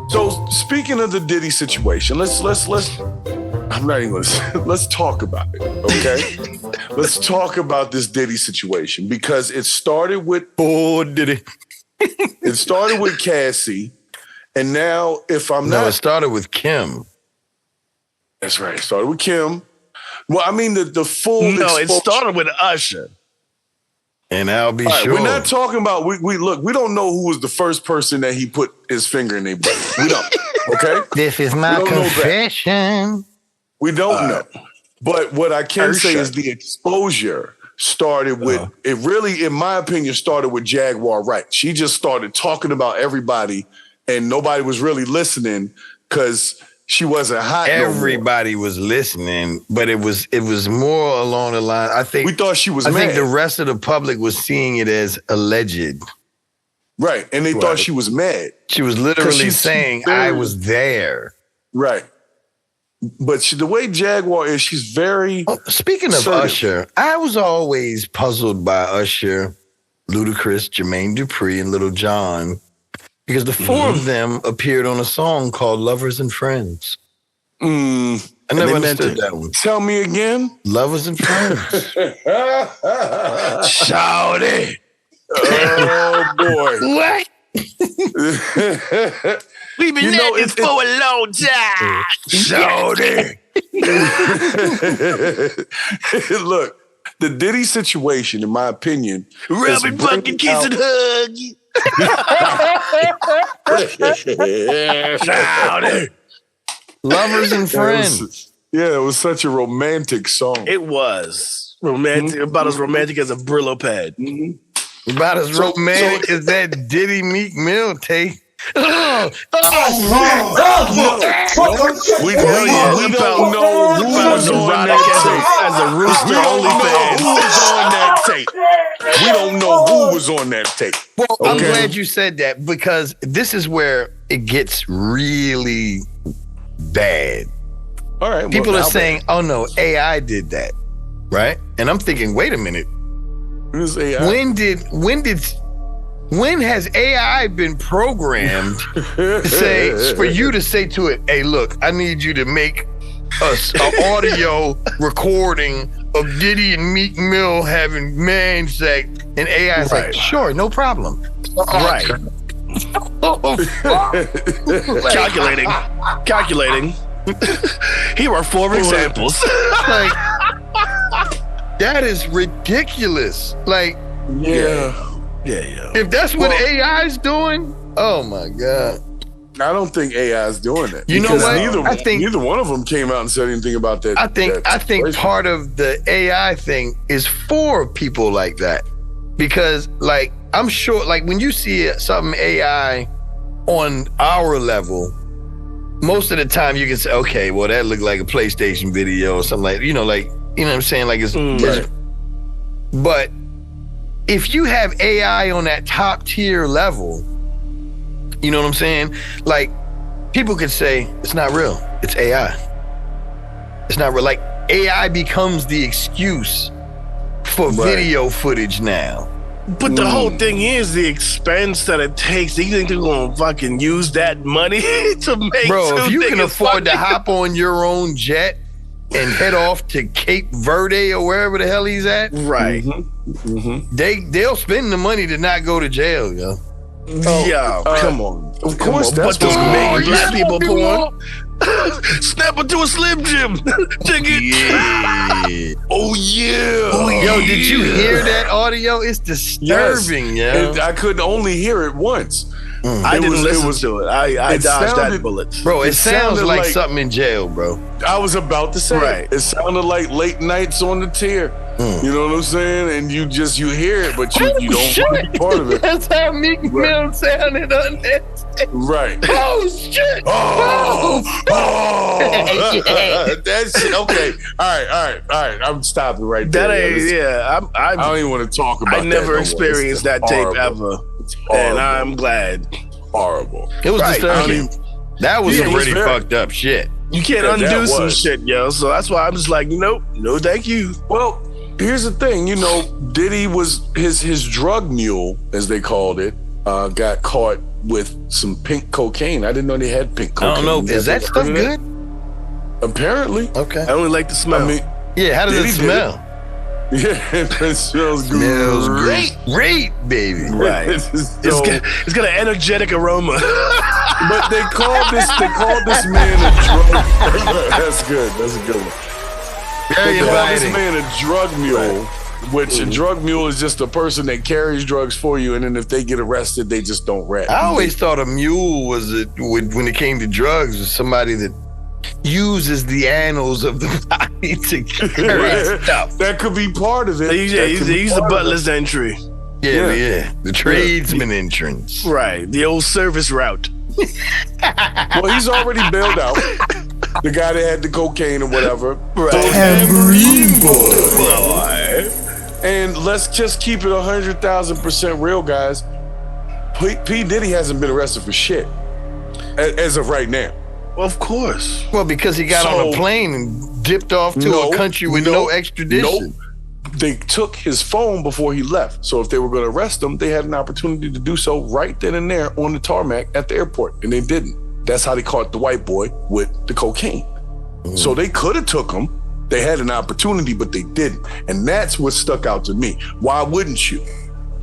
So, speaking of the Diddy situation, let's I'm not even gonna say, let's talk about it, okay? Let's talk about this Diddy situation because it started with
Diddy.
It started with Cassie, and now if I'm not,
it started with Kim.
That's right. It started with Kim. Well, I mean the full.
No, it started with Usher.
And I'll be
right,
sure.
We're not talking about we look. We don't know who was the first person that he put his finger in their butt. We don't. Okay.
This is my confession.
We don't know. But what I can say is the exposure started with, it really, in my opinion, started with Jaguar Wright. She just started talking about everybody and nobody was really listening because she wasn't hot.
Everybody was listening, but it was more along the line. I think
we thought she was mad.
I think the rest of the public was seeing it as alleged.
Right. And they thought she was mad.
She was literally saying, I was there.
Right. But the way Jaguar is, she's very...
Speaking of Usher, I was always puzzled by Usher, Ludacris, Jermaine Dupri, and Little John, because the four of them appeared on a song called Lovers and Friends. I never understood that one.
Tell me again.
Lovers and Friends.
Shout it.
Oh, boy.
What? We've been at this for a long time.
Shout it. Look, the Diddy situation, in my opinion,
rubbing, bucket, kiss, and hug.
Shout it.
Lovers and Friends.
It was such a romantic song.
It was romantic, about as romantic as a Brillo pad.
About as romantic as that Diddy Meek Mill tape.
We don't know who was on that tape.
As a Rooster OnlyFans.
We don't know who was on that tape.
Well, I'm glad you said that because this is where it gets really bad.
All right.
People are saying, oh no, AI did that. Right? And I'm thinking, wait a minute.
Who's AI?
When has AI been programmed for you to say to it, hey, look, I need you to make us an audio recording of Diddy and Meek Mill having man sex, and AI is like, sure, no problem.
Right. Calculating. Here are 4 examples.
Like, that is ridiculous. Like, if that's what AI is doing, oh my God.
I don't think AI is doing it.
You know what?
Neither one of them came out and said anything about that.
I think part of the AI thing is for people like that. Because, like, I'm sure, like, when you see something AI on our level, most of the time you can say, okay, well, that looked like a PlayStation video or something like, you know what I'm saying? Like, it's, but if you have AI on that top tier level, you know what I'm saying? Like, people could say, it's not real. It's AI. It's not real. Like, AI becomes the excuse for video footage now.
But the whole thing is the expense that it takes. You think they're going to fucking use that money to make
Bro, if you can
niggas
afford to
fucking-
hop on your own jet and head off to Cape Verde or wherever the hell he's at,
right?
They'll spend the money to not go to jail, yo.
Yo, come on.
Of course, that's
but those
what's
big
going
black
on.
people porn. Snap into a Slim Jim ticket.
Yeah.
Oh yeah.
Yo, did you hear that audio? It's disturbing, yo.
And I could only hear it once.
I didn't listen to it. I dodged that bullet.
Bro, it sounds
sounded
like
like-
something in jail, bro.
I was about to say
Right.
it sounded like late nights on the tier. You know what I'm saying? And you hear it, but you don't want to be part of it.
That's how Meek Mill sounded on that.
Right.
Oh shit!
That shit. Okay. All right. I'm stopping right there.
That ain't, yeah.
I don't even want to talk about
I
that.
never
no more.
experienced that
It's
tape
horrible.
ever.
It's
And
horrible.
I'm glad.
Horrible.
It was
Right.
disturbing. That was
Yeah,
some
it was
pretty
very-
fucked up shit.
You can't
Yeah,
undo
that
some
was.
shit, yo. So that's why I'm just like, nope, no thank you.
Well, here's the thing. You know, Diddy was his drug mule, as they called it, got caught with some pink cocaine. I didn't know they had pink cocaine.
I don't know. Is that
Ever
stuff
heard of that?
good?
Apparently.
Okay.
I only like the smell.
I mean,
Yeah, how does
Diddy
it
did
smell?
yeah, it smells good.
Smells great, baby.
Right. It's got an energetic aroma.
But they called this man a drug. That's good. That's a good one.
Very
They called this
inviting.
man a drug mule, which a drug mule is just a person that carries drugs for you, and then if they get arrested, they just don't rap.
I always thought a mule was when it came to drugs was somebody that uses the annals of the body to carry stuff.
That could be part of it.
He's the butler's entry.
Yeah. The tradesman entrance.
Right. The old service route.
Well, he's already bailed out. The guy that had the cocaine or whatever.
Right.
Tambourine boy. And let's just keep it 100,000% real, guys. P. Diddy hasn't been arrested for shit as of right now.
Well, of course.
Well, because he got on a plane and dipped off to a country with no extradition.
Nope. They took his phone before he left. So if they were going to arrest him, they had an opportunity to do so right then and there on the tarmac at the airport, and they didn't. That's how they caught the white boy with the cocaine. So they could have took him. They had an opportunity, but they didn't. And that's what stuck out to me. Why wouldn't you?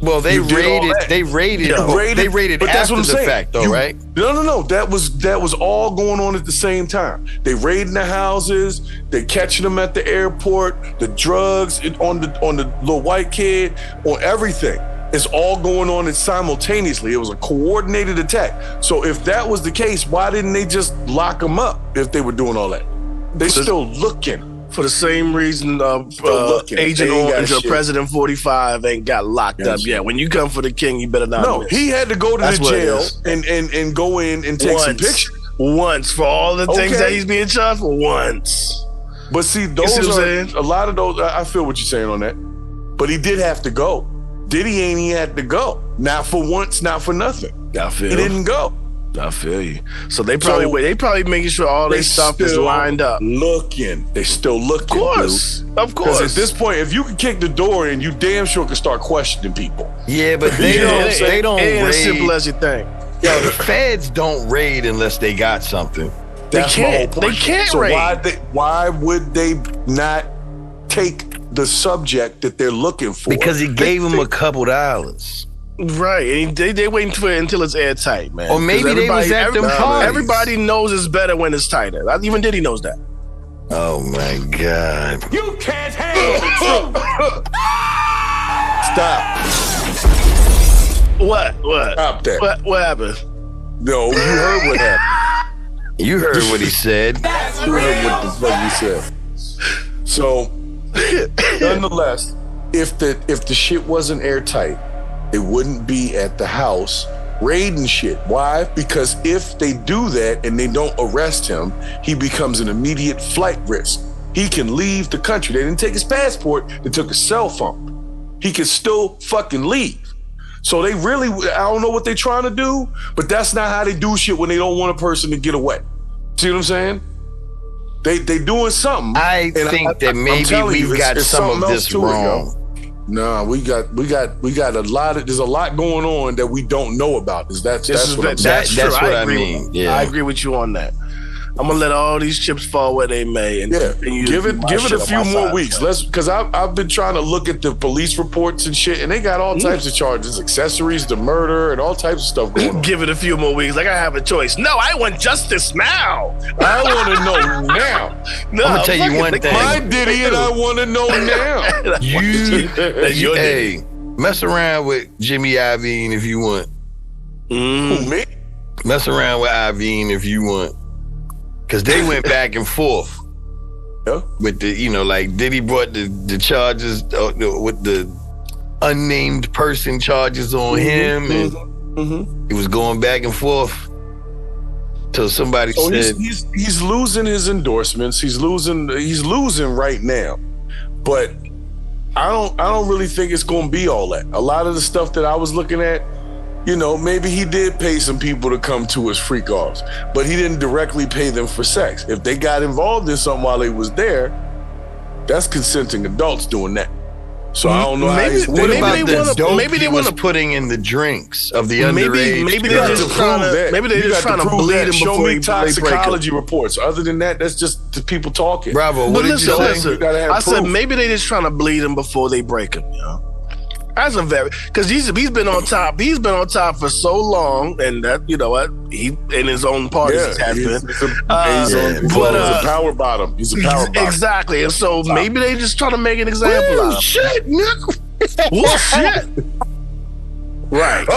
Well, they raided
but that's
after
what I'm
the
saying.
fact, though, right?
No. That was all going on at the same time. They raiding the houses, they catching them at the airport, the drugs on the little white kid, on everything. It's all going on simultaneously. It was a coordinated attack. So if that was the case, why didn't they just lock them up if they were doing all that? They still looking.
For the same reason Agent Orange or President 45 ain't got locked up yet. When you come for the king, you better not miss.
He had to go to
That's
the
what it
jail
is.
and go in and take some pictures.
Once for all the things that he's being charged for. Once.
But see, those a lot of those. I feel what you're saying on that. But he did have to go. Diddy ain't he had to go. Not for once, not for nothing.
I feel
he didn't go.
I feel you. So they probably making sure all their stuff is lined up.
They still looking.
Of course.
Dude.
Of course.
Because at this point, if you can kick the door in, you damn sure can start questioning people.
Yeah, but they don't
It ain't
raid.
as simple as you think.
Yo, the feds don't raid unless they got something.
That's my whole point.
They can't
so
raid.
Why would they not take the subject that they're looking for?
Because he gave them a couple dollars.
Right, and they waiting for it until it's airtight, man.
Or maybe they was at them parties.
Everybody knows it's better when it's tighter. Even Diddy knows that.
Oh my God!
You can't handle the truth.
Stop.
What?
Stop that.
What happened?
No, you heard what happened.
You heard what he said.
You heard what the fuck he said. So, nonetheless, if the shit wasn't airtight, it wouldn't be at the house raiding shit. Why? Because if they do that and they don't arrest him, he becomes an immediate flight risk. He can leave the country. They didn't take his passport, they took his cell phone. he can still fucking leave. So they really, I don't know what they're trying to do, but that's not how they do shit when they don't want a person to get away. See what I'm saying? They doing something.
I think that maybe we've got some of this wrong.
No, we got a lot of, there's a lot going on that we don't know about. That's
what
I
mean. Yeah. I agree with you on that. I'm gonna let all these chips fall where they may, and
give it a few more weeks. Because I've been trying to look at the police reports and shit, and they got all types of charges, accessories to murder, and all types of stuff going on.
Give it a few more weeks. Like I have a choice. No, I want justice now.
I want to know now.
No, I'm gonna tell you one thing.
My Diddy, and I want to know now.
Hey, mess around with Jimmy Iovine if you want.
Who, me?
Mess around with Iovine if you want. Because they went back and forth with the, like Diddy brought the charges with the unnamed person charges on him, and it was going back and forth till somebody said
he's losing his endorsements. He's losing right now, but I don't really think it's going to be all that. A lot of the stuff that I was looking at. Maybe he did pay some people to come to his freak offs, but he didn't directly pay them for sex. If they got involved in something while they was there, that's consenting adults doing that. So I don't know
what about the dope he was putting in the drinks of the underage?
Maybe they're just trying to bleed him
Show
before
me toxicology reports. Other than that, that's just the people talking.
Bravo, what did you say?
I said maybe they just trying to bleed him before they break him. That's because he's been on top. He's been on top for so long, and that he in his own parties has been.
He's a power bottom. He's a power bottom.
Exactly, and so maybe they just trying to make an example out of him.
Shit,
Well, shit. Right.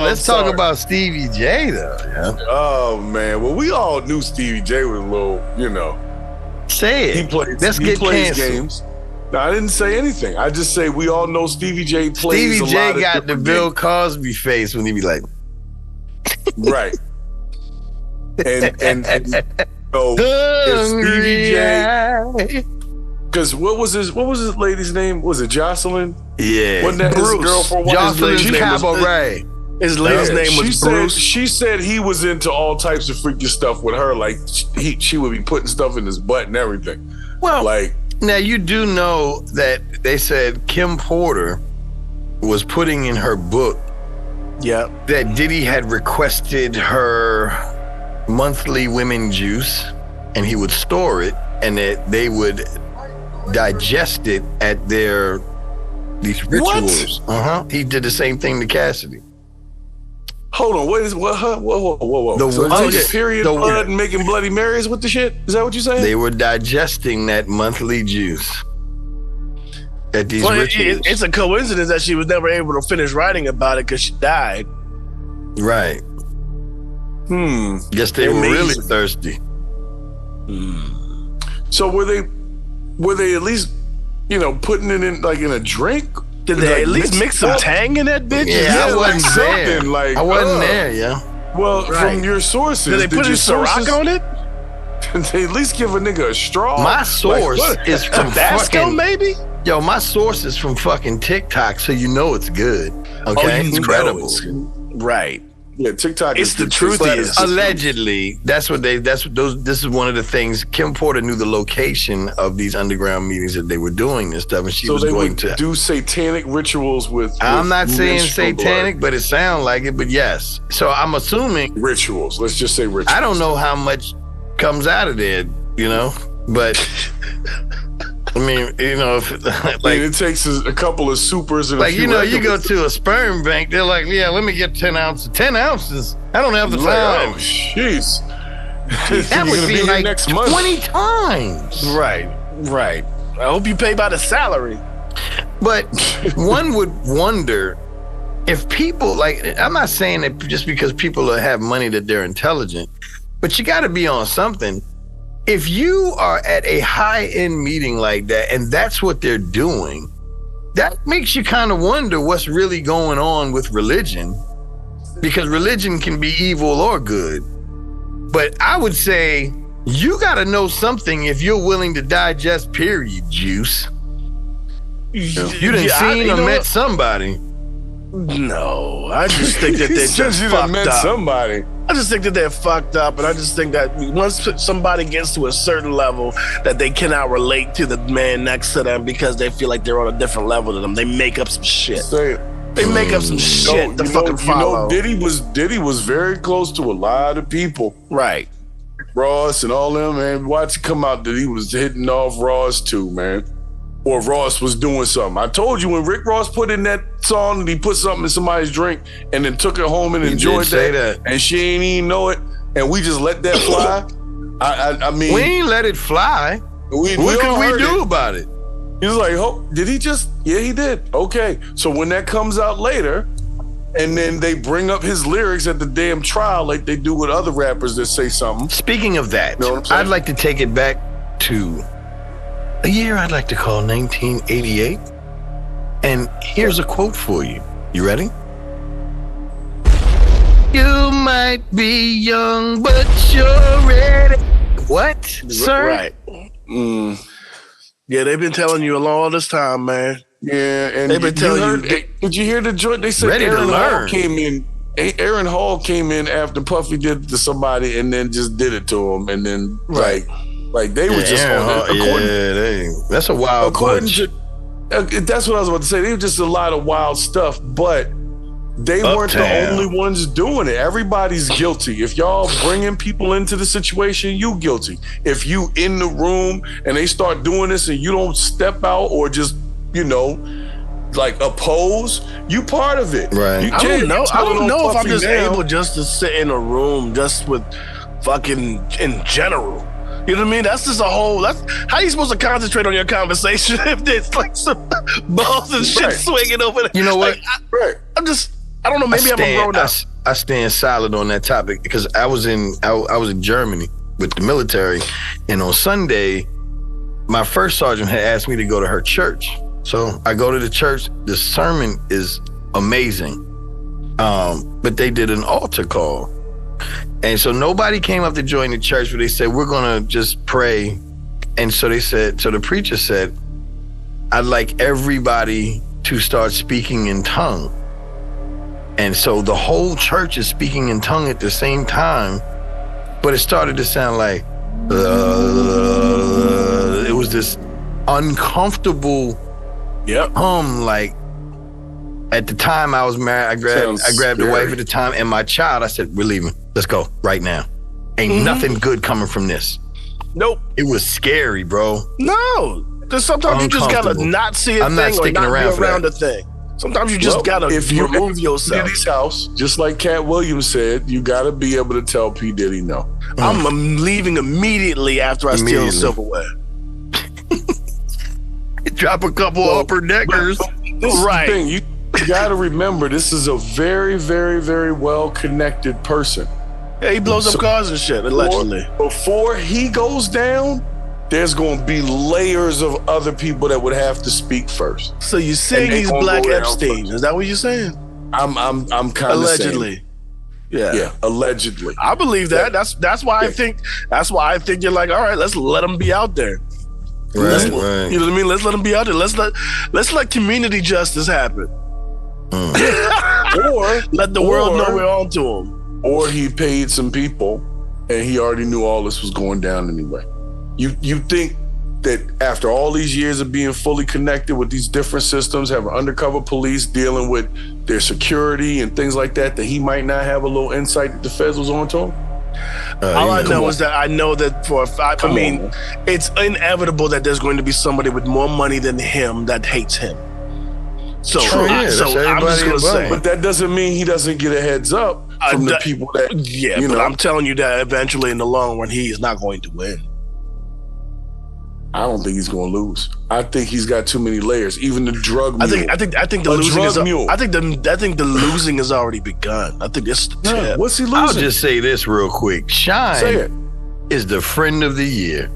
Let's talk about Stevie J though. Yeah.
Oh man, well we all knew Stevie J was a little,
Say it.
He plays.
Let's get
plays
canceled.
games. No, I didn't say anything. I just say we all know Stevie J plays
Stevie J got the Bill Cosby face when he be like,
right. And so if Stevie J, because what was his lady's name? Was it Jocelyn?
Yeah,
wasn't that his girl for a while?
Jocelyn Cabaret.
His lady's name was Bruce.
She said he was into all types of freaky stuff with her. Like she would be putting stuff in his butt and everything.
Well,
like.
Now, you do know that they said Kim Porter was putting in her book that Diddy had requested her monthly women juice, and he would store it, and that they would digest it at these rituals.
What?
He did the same thing to Cassady.
Hold on, Whoa. So taking period blood and making Bloody Marys with the shit? Is that what you're saying?
They were digesting that monthly juice at these rituals.
It's a coincidence that she was never able to finish writing about it because she died.
Right. Guess they were really thirsty.
So were they at least, putting it in like in a drink?
Did they at least mix some Tang in that bitch?
Yeah, I wasn't there.
Like,
I wasn't there,
Well, from your sources,
did they put your Ciroc on it?
Did they at least give a nigga a straw?
My source is from
Tabasco, maybe?
Yo, my source is from fucking TikTok, so you know it's good. Okay,
it's
incredible.
Right.
Yeah, TikTok.
It's the truth.
Allegedly, this is one of the things. Kim Porter knew the location of these underground meetings that they were doing this stuff, and she was going to
do satanic rituals with.
I'm not saying satanic, but it sounds like it. But yes, so I'm assuming
rituals. Let's just say rituals.
I don't know how much comes out of there, but. I mean,
it takes a couple of supers and
you go to a sperm bank, they're like, yeah, let me get 10 ounces. 10 ounces? I don't have the time.
Oh, jeez.
That would be like next 20 times.
Right. I hope you pay by the salary.
But one would wonder if people, I'm not saying that just because people have money that they're intelligent, but you got to be on something. If you are at a high-end meeting like that, and that's what they're doing, that makes you kind of wonder what's really going on with religion, because religion can be evil or good. But I would say You got to know something if you're willing to digest period juice. You done seen or met somebody.
No, I just think that they're just fucked up.
Somebody.
I just think that they're fucked up, and I just think that once somebody gets to a certain level, that they cannot relate to the man next to them because they feel like they're on a different level than them. They make up some shit. They make up some shit to fucking follow.
Diddy was very close to a lot of people.
Right.
Ross and all them, man. Watch it come out that he was hitting off Ross too, man. Or Ross was doing something. I told you when Rick Ross put in that song and he put something in somebody's drink and then took it home and enjoyed that, and she ain't even know it, and we just let that fly. I mean,
we ain't let it fly. What can we do about it?
He was like, "Oh, did he just?" Yeah, he did. Okay, so when that comes out later, and then they bring up his lyrics at the damn trial like they do with other rappers that say something.
Speaking of that,
you know what I'm saying?
I'd like to take it back to a year I'd like to call 1988. And here's a quote for you. You ready? You might be young, but you're ready. What, sir?
Right. Yeah, they've been telling you all this time, man.
Yeah, and
they've been telling you.
Did you hear the joint? They said Aaron Hall came in. Aaron Hall came in after Puffy did it to somebody and then just did it to him, and then like they were just on it.
That's a wild bunch.
That's what I was about to say. They were just a lot of wild stuff, but they weren't the only ones doing it. Everybody's guilty. If y'all bringing people into the situation, you guilty. If you in the room and they start doing this and you don't step out or just, like oppose, you part of it.
Right.
I don't know if I'm just able just to sit in a room just with fucking in general. You know what I mean? That's just that's how you supposed to concentrate on your conversation if there's like some balls and shit swinging over there.
You know what?
I don't know, maybe I'm a grown up.
I stand solid on that topic because I was in Germany with the military, and on Sunday, my first sergeant had asked me to go to her church. So I go to the church. The sermon is amazing, but they did an altar call. And so nobody came up to join the church, but they said, we're going to just pray. And so the preacher said, I'd like everybody to start speaking in tongue. And so the whole church is speaking in tongue at the same time, but it started to sound like, it was this uncomfortable like, at the time I was married, I grabbed the wife at the time and my child. I said, we're leaving. Let's go right now. Ain't nothing good coming from this.
Nope.
It was scary, bro.
No. Because sometimes you just gotta not see a thing or not be around a thing. Sometimes you just gotta remove yourself.
Diddy's house, just like Cat Williams said, you gotta be able to tell P. Diddy no.
I'm leaving immediately after I steal the silverware.
Drop a couple upper deckers.
This is the thing. You gotta remember, this is a very, very, very well-connected person.
Yeah, he blows up cars and shit, allegedly.
Before he goes down, there's going to be layers of other people that would have to speak first.
So you're saying he's Black Epstein? Is that what you're saying?
I'm kind of
allegedly.
Yeah, allegedly.
I believe that. That's why I think. That's why I think you're like, all right, let's let him be out there.
Right.
You know what I mean? Let's let him be out there. Let's let community justice happen. Or let the world know we're on to him.
Or he paid some people and he already knew all this was going down anyway. You think that after all these years of being fully connected with these different systems, having undercover police dealing with their security and things like that, that he might not have a little insight that the feds was on to him?
All I know is that I know that for a fact, it's inevitable that there's going to be somebody with more money than him that hates him. So, I'm just gonna say,
but that doesn't mean he doesn't get a heads up from the people that.
Yeah, but I'm telling you that eventually, in the long run, he is not going to win.
I don't think he's going to lose. I think he's got too many layers. Even the drug mule.
I think the losing is. I think the losing has already begun. I think it's the tip.
What's he losing?
I'll just say this real quick. Shine is the friend of the year.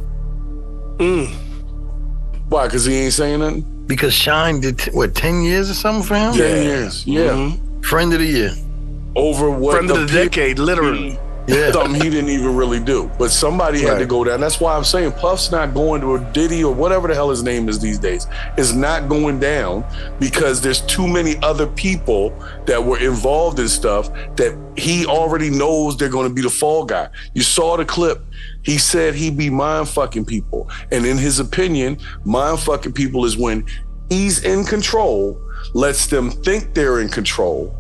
Why? Because he ain't saying nothing?
Because Shine did, 10 years or something for him?
10 years, yeah.
Friend of the year.
Over what?
Friend of the decade, literally.
something he didn't even really do. But somebody had to go down. That's why I'm saying Puff's not going to, or Diddy or whatever the hell his name is these days, is not going down because there's too many other people that were involved in stuff that he already knows they're going to be the fall guy. You saw the clip. He said he be mind fucking people. And in his opinion, mind fucking people is when he's in control, lets them think they're in control,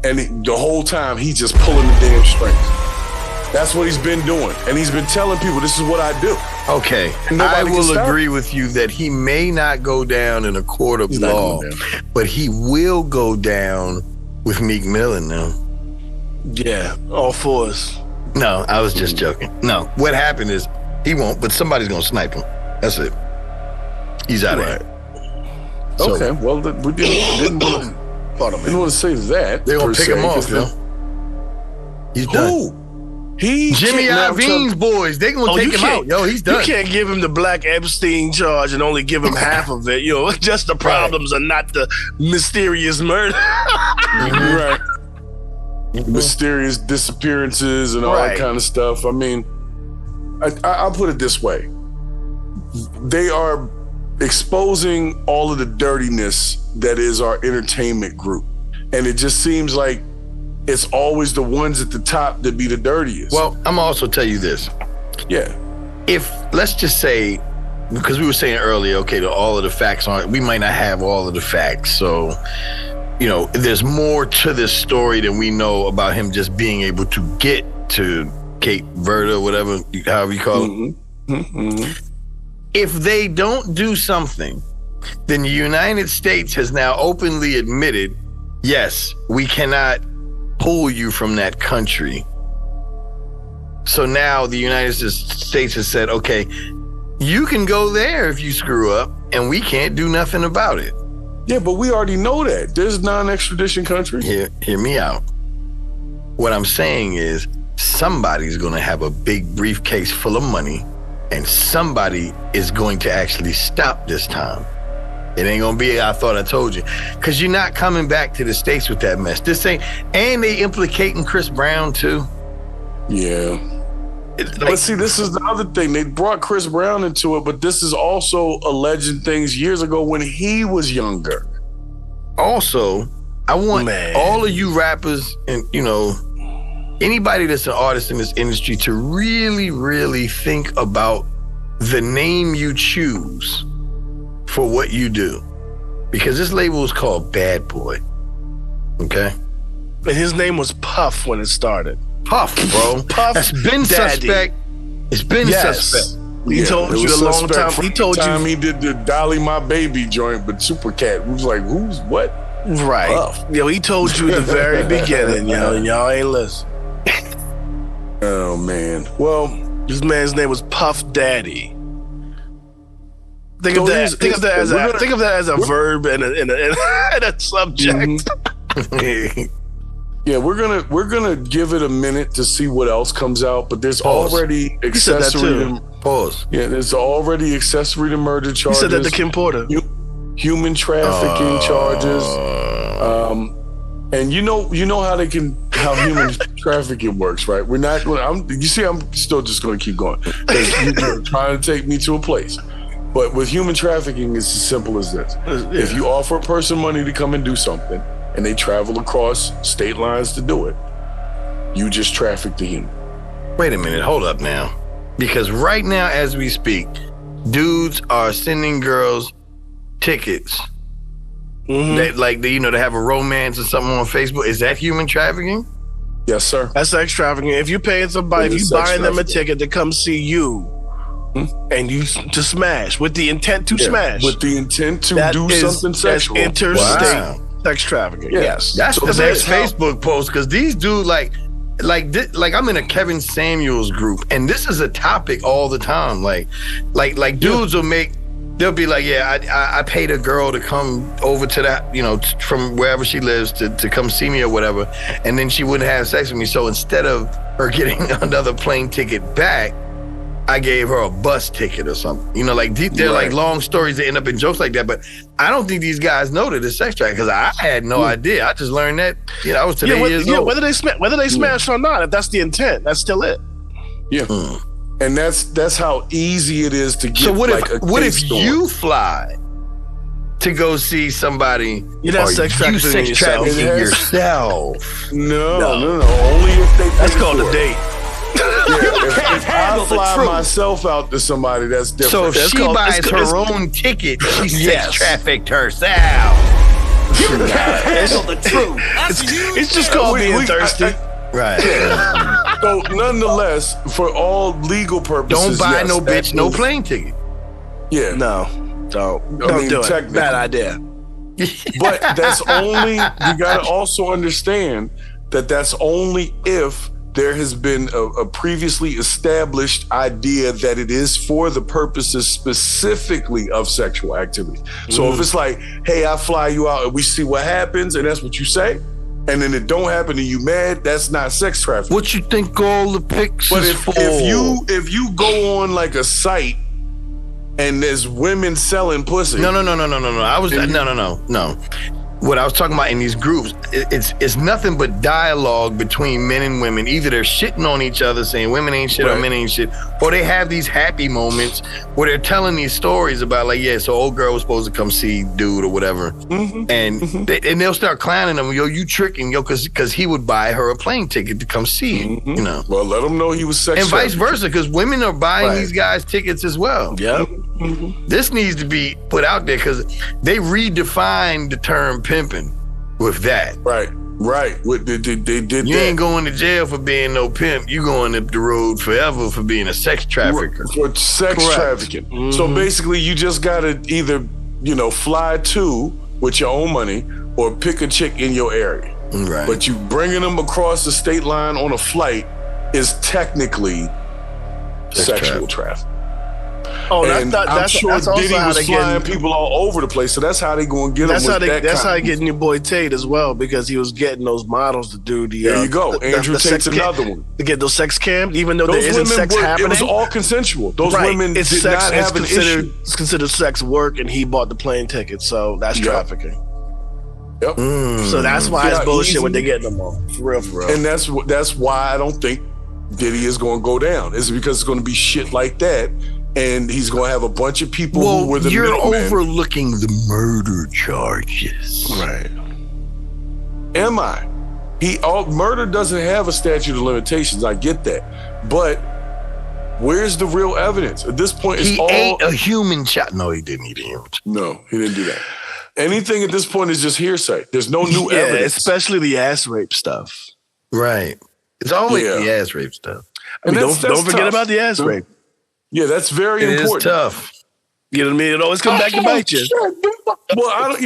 and the whole time he's just pulling the damn strings. That's what he's been doing. And he's been telling people, this is what I do.
Okay, I will agree with you that he may not go down in a court of law, but he will go down with Meek Mill now.
Yeah, all fours.
No, I was just joking. No, what happened is he won't, but somebody's going to snipe him. That's it. He's out of here. So,
okay, well, we didn't want to say that.
They're going to pick him off, yo. He's done. Jimmy Iovine's boys, they're going to take him out. Yo, he's done.
You can't give him the Black Epstein charge and only give him half of it. Yo, just the problems and not the mysterious murder.
Right. Mysterious disappearances and all that kind of stuff. I mean, I'll put it this way. They are exposing all of the dirtiness that is our entertainment group. And it just seems like it's always the ones at the top that be the dirtiest.
Well, I'm also tell you this.
Yeah.
If, let's just say, because we were saying earlier, okay, all of the facts aren't, we might not have all of the facts. So, you know, there's more to this story than we know about him just being able to get to Cape Verde or whatever, however you call it. If they don't do something, then the United States has now openly admitted, yes, we cannot pull you from that country. So now the United States has said, okay, you can go there if you screw up, and we can't do nothing about it.
Yeah, but we already know that. There's non-extradition countries.
Hear me out. What I'm saying is somebody's going to have a big briefcase full of money, and somebody is going to actually stop this time. It ain't going to be, I thought I told you. Because you're not coming back to the States with that mess. This ain't, and they implicating Chris Brown too.
Yeah. But see, this is the other thing. They brought Chris Brown into it, but this is also alleging things years ago when he was younger.
Also, I want all of you rappers and, you know, anybody that's an artist in this industry to really, really think about the name you choose for what you do. Because this label is called Bad Boy. Okay?
And his name was Puff when it started.
Puff, bro.
Puff.
That's been
Daddy.
suspect. It's been suspect.
He told you a long time. He told you
he did the Dolly My Baby joint, but Supercat was like, who's what?
Right.
Puff.
Yo, he told you at the very beginning, yo, and y'all ain't listen.
Oh man. Well,
this man's name was Puff Daddy. Think of that as a verb and a subject.
Yeah, we're gonna give it a minute to see what else comes out, but there's already accessory to Yeah, there's already accessory to murder charges.
He said that to Kim Porter.
Human trafficking charges. And you know how human trafficking works, right? We're not going. I'm still just going to keep going because you're trying to take me to a place. But with human trafficking, it's as simple as this: if you offer a person money to come and do something, and they travel across state lines to do it, you just traffic the human.
Wait a minute, hold up now, because right now, as we speak, dudes are sending girls tickets. To have a romance or something on Facebook. Is that human trafficking?
Yes, sir.
That's sex trafficking. If you're paying somebody, if you're buying them a ticket to come see you, and you to smash with the intent to smash,
with the intent to do something sexual,
that's interstate sex trafficking. Yes,
that's the next Facebook post because these dudes like I'm in a Kevin Samuels group, and this is a topic all the time. Like dudes will make. They'll be like, I paid a girl to come over to that, from wherever she lives to come see me or whatever. And then she wouldn't have sex with me. So instead of her getting another plane ticket back, I gave her a bus ticket or something. You know, like they're like long stories that end up in jokes like that. But I don't think these guys know that it's sex trafficking because I had no idea. I just learned that. You know, I was today years old.
Whether they smash or not, if that's the intent, that's still it.
Yeah, and that's how easy it is to get.
So what if you fly to go see somebody?
You're not sex trafficking
yourself.
No. Only if they.
That's called a date.
If I fly myself out to somebody, that's different.
So if she buys her own ticket, she sex trafficked herself.
You can't handle the truth.
It's just called being thirsty.
Right.
Yeah. So nonetheless, for all legal purposes,
don't buy no bitch no plane ticket.
Yeah.
No. Don't do it. Bad idea.
But that's only, you got to also understand that that's only if there has been a previously established idea that it is for the purposes specifically of sexual activity. So if it's like, hey, I fly you out and we see what happens, and that's what you say, and then it don't happen and you mad, that's not sex trafficking.
What you think all the pics
but
is
if,
for?
if you go on like a site and there's women selling pussy.
No. No. What I was talking about in these groups, it's nothing but dialogue between men and women. Either they're shitting on each other, saying women ain't shit or men ain't shit, or they have these happy moments where they're telling these stories about like, yeah, so old girl was supposed to come see dude or whatever, and they'll start clowning them. Yo, you tricking, yo, because he would buy her a plane ticket to come see you. You know,
well, let them know he was sex
and vice versa, because women are buying these guys tickets as well.
Yep.
This needs to be put out there because they redefined the term pimping with that.
Right. They did
you that. Ain't going to jail for being no pimp. You going up the road forever for being a sex trafficker.
For sex trafficking. So basically, you just got to either, fly to with your own money or pick a chick in your area.
Right.
But you bringing them across the state line on a flight is technically sexual trafficking.
Oh,
I'm sure Diddy was flying people all over the place, so that's how they going to get them.
That's how they getting your boy Tate as well, because he was getting those models to do the.
There you go. Andrew Tate's another one.
To get those sex cams, even though there isn't sex happening.
It was all consensual. Those women did not have an issue.
It's considered sex work, and he bought the plane ticket, so that's trafficking.
Yep.
So that's why it's bullshit when they get them on. For real.
And that's why I don't think Diddy is going to go down. It's because it's going to be shit like that. And he's going to have a bunch of people who were the
you're
middlemen.
Overlooking the murder charges.
Right. Am I? Murder doesn't have a statute of limitations. I get that. But where's the real evidence? At this point,
he ate a human child. No, he didn't eat a human child.
No, he didn't do that. Anything at this point is just hearsay. There's no new evidence.
Especially the ass rape stuff.
Right. It's always the ass rape stuff.
I mean, don't forget about the ass rape.
Yeah, that's very important.
It's tough.
You know what I mean? It always comes back to bite you.
Well, I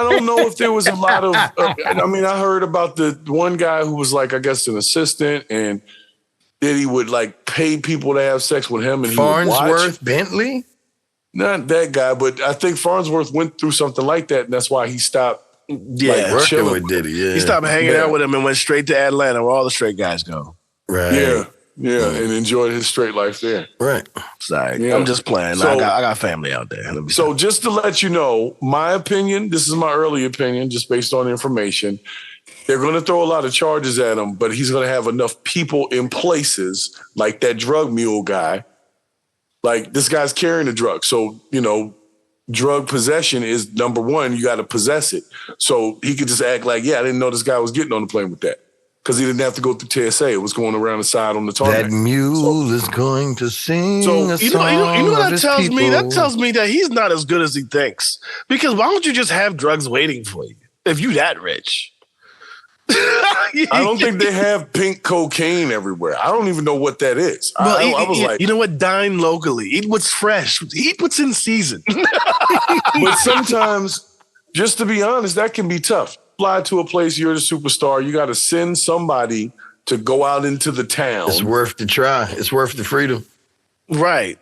don't know if there was a lot of. I heard about the one guy who was like, I guess, an assistant, and Diddy would like pay people to have sex with him, and
Farnsworth Bentley.
Not that guy, but I think Farnsworth went through something like that, and that's why he stopped.
Working with Diddy. Yeah,
he stopped hanging out with him and went straight to Atlanta, where all the straight guys go.
Right.
Yeah, and enjoyed his straight life there.
Right.
Sorry, I'm just playing. So, I got family out there.
So just to let you know, my opinion, this is my early opinion, just based on information, they're going to throw a lot of charges at him, but he's going to have enough people in places, like that drug mule guy. Like, this guy's carrying a drug. So, drug possession is number one. You got to possess it. So he could just act like, I didn't know this guy was getting on the plane with that. Because he didn't have to go through TSA. It was going around the side on the tarmac.
That mule is going to sing a song
you know what that tells
people.
me? That tells me that he's not as good as he thinks. Because why don't you just have drugs waiting for you if you that rich?
I don't think they have pink cocaine everywhere. I don't even know what that is.
Well,
I was like,
you know what? Dine locally. Eat what's fresh. Eat what's in season.
But sometimes, just to be honest, that can be tough. Fly to a place, you're the superstar. You got to send somebody to go out into the town.
It's worth the try. It's worth the freedom.
Right.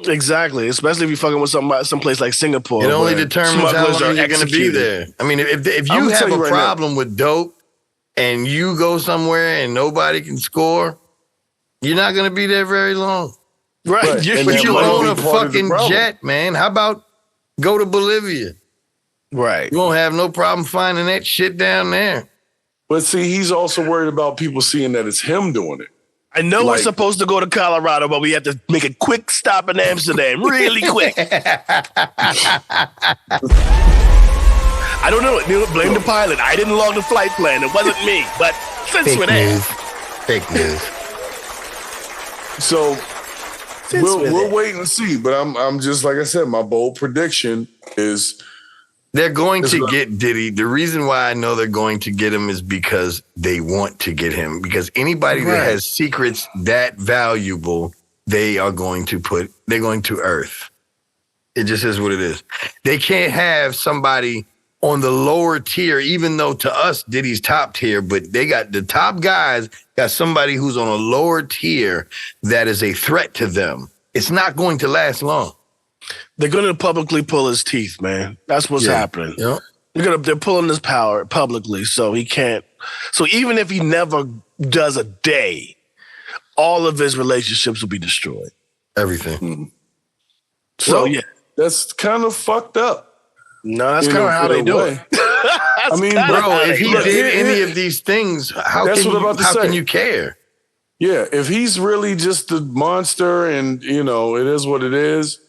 Exactly. Especially if you're fucking with someplace like Singapore.
It only determines how long you're going to be there. I mean, if you have a problem with dope and you go somewhere and nobody can score, you're not going to be there very long.
Right.
And
But
that
you
might
own
be
a
part of the
fucking
problem.
jet, man. How about go to Bolivia?
Right.
You won't have no problem finding that shit down there.
But see, he's also worried about people seeing that it's him doing it.
I know we're supposed to go to Colorado, but we have to make a quick stop in Amsterdam, really quick. I don't know. Blame the pilot. I didn't log the flight plan. It wasn't me. But since we're there.
Fake news.
So we'll wait and see. But I'm just, like I said, my bold prediction is
they're going to get Diddy. The reason why I know they're going to get him is because they want to get him. Because anybody that has secrets that valuable, they're going to earth. It just is what it is. They can't have somebody on the lower tier, even though to us, Diddy's top tier, but they got the top guys, got somebody who's on a lower tier that is a threat to them. It's not going to last long.
They're going to publicly pull his teeth, man. That's what's happening.
Yep.
They're pulling his power publicly, so he can't. So even if he never does a day, all of his relationships will be destroyed.
Everything.
Mm-hmm.
So
that's kind of fucked up.
No, that's kind of how they do it.
I mean,
bro, if he did any of these things, how can you care?
Yeah, if he's really just a monster and, it is what it is,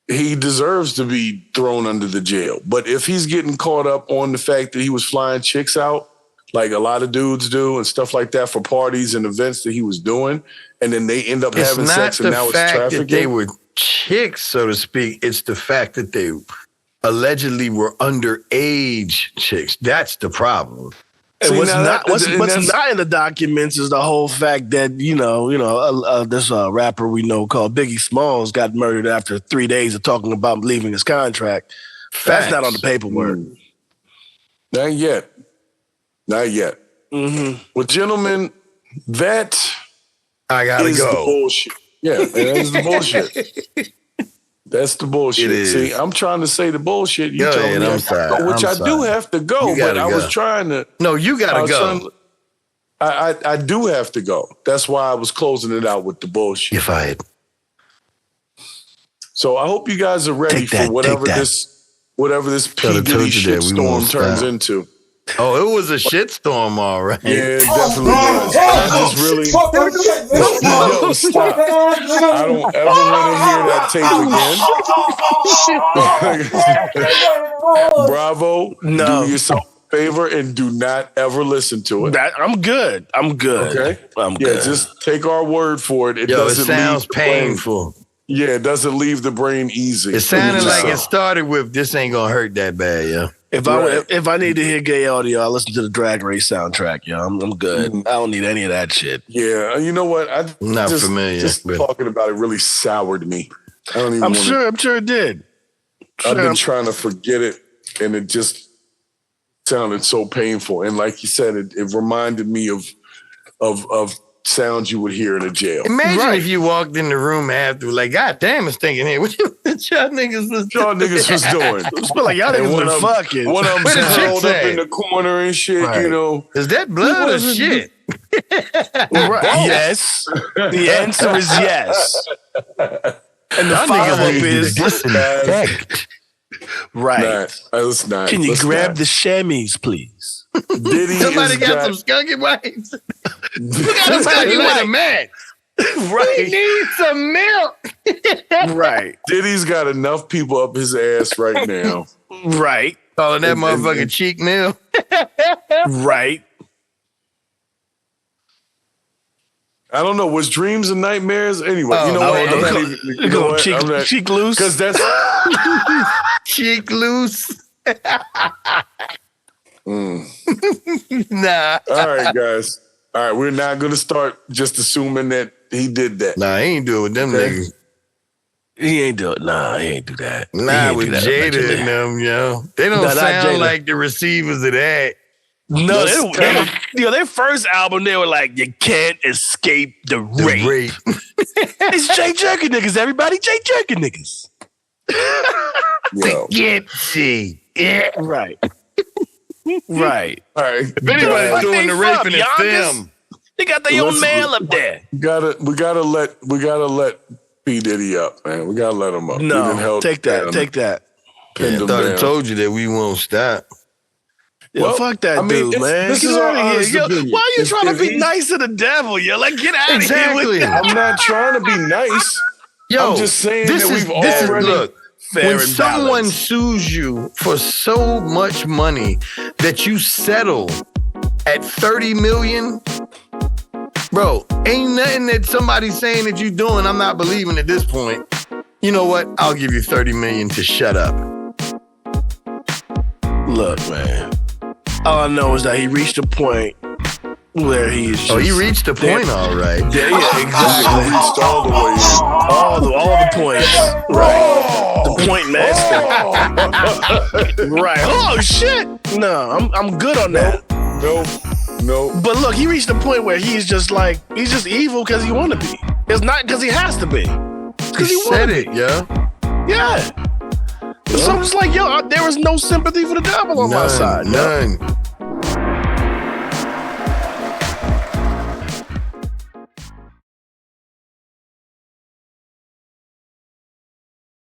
he deserves to be thrown under the jail. But if he's getting caught up on the fact that he was flying chicks out, like a lot of dudes do and stuff like that for parties and events that he was doing, and then they end up having sex and now it's trafficking.
It's not the fact that they were chicks, so to speak. It's the fact that they allegedly were underage chicks. That's the problem.
And what's not in the documents is the whole fact that this rapper we know called Biggie Smalls got murdered after 3 days of talking about leaving his contract. That's not on the paperwork.
Not yet. Mm-hmm. Well, gentlemen, that
I gotta
is
go.
The bullshit. Yeah, that is the bullshit. That's the bullshit. See, I'm trying to say the bullshit. You told me
I'm sorry.
Which I do have to go, but I was trying to.
No, you gotta go.
I do have to go. That's why I was closing it out with the bullshit.
You're fired.
So I hope you guys are ready for whatever this P. Diddy shitstorm turns into.
Oh, it was a shitstorm, all right.
Yeah, it definitely was. I just really... Yo, stop. I don't ever want to hear that tape again. Bravo. No. Do yourself a favor and do not ever listen to it.
I'm good.
Okay?
I'm good.
Yeah, just take our word for it.
It sounds painful.
Yeah, it doesn't leave the brain easy.
It sounded like it started with, this ain't gonna hurt that bad, yo.
If I need to hear gay audio, I'll listen to the Drag Race soundtrack, yo. I'm good. I don't need any of that shit.
Yeah, you know what?
I'm not familiar.
Just talking about it really soured me.
I'm sure it did.
I've been trying to forget it, and it just sounded so painful. And like you said, it reminded me of sounds you would hear in a jail.
Imagine if you walked in the room after, like, God damn, it's thinking, hey, what y'all niggas was doing?
It's like y'all niggas been fucking.
One of them just rolled up in the corner and shit,
Is that blood or shit?
Yes. The answer is yes. And the follow-up is
disinfect.
Right.
Let's not.
Can you grab the chamois, please?
Diddy
Somebody got some skunky wipes. Somebody with a man.
Right.
We need some milk.
Right.
Diddy's got enough people up his ass right now.
Right.
Calling that motherfucking cheek meal.
Right.
I don't know. Was dreams and nightmares? Anyway, you know what? I'm not even
cheek loose.
Because that's
cheek loose. Nah.
All right, guys. All right, we're not going to start just assuming that he did that.
Nah, he ain't do it with them niggas.
He ain't do it. Nah, he ain't do that.
Nah, with Jada and them, yo. They don't sound like the receivers of that.
No, their first album, they were like, you can't escape the rape. It's J Jerky niggas, everybody. J Jerky niggas.
Get see. Yeah.
Right. Right.
All right.
If anybody's doing the raping, it's them.
They got their own mail up there.
We gotta let P. Diddy up, man. We gotta let him up.
No, take that. Take that.
I thought I told you that we won't stop.
Yo, fuck that dude, man.
This
get
is
out
our
of
honest
here. Yo,
opinion.
why are you trying to be nice to the devil? Yo, like, get out of here with that.
I'm not trying to be nice.
Yo,
I'm just saying
this
that
is,
we've
this is,
already...
look,
fair
when
and
someone
balanced.
sues you for so much money that you settle at $30 million, bro, ain't nothing that somebody's saying that you're doing I'm not believing at this point. You know what? I'll give you $30 million to shut up.
Look, man. All I know is that he reached a point where he's just...
Oh, he reached a point, all right.
Yeah, exactly.
He reached all the way in.
All the points. Right. The point master. Right. Oh, shit. No, I'm good on that.
No.
But look, he reached a point where he's just like, he's just evil because he want to be. It's not because he has to be. It's because he
said
wanna
it,
be.
yeah.
Yeah. So I'm just like, yo, there was no sympathy for the devil on my side.
None.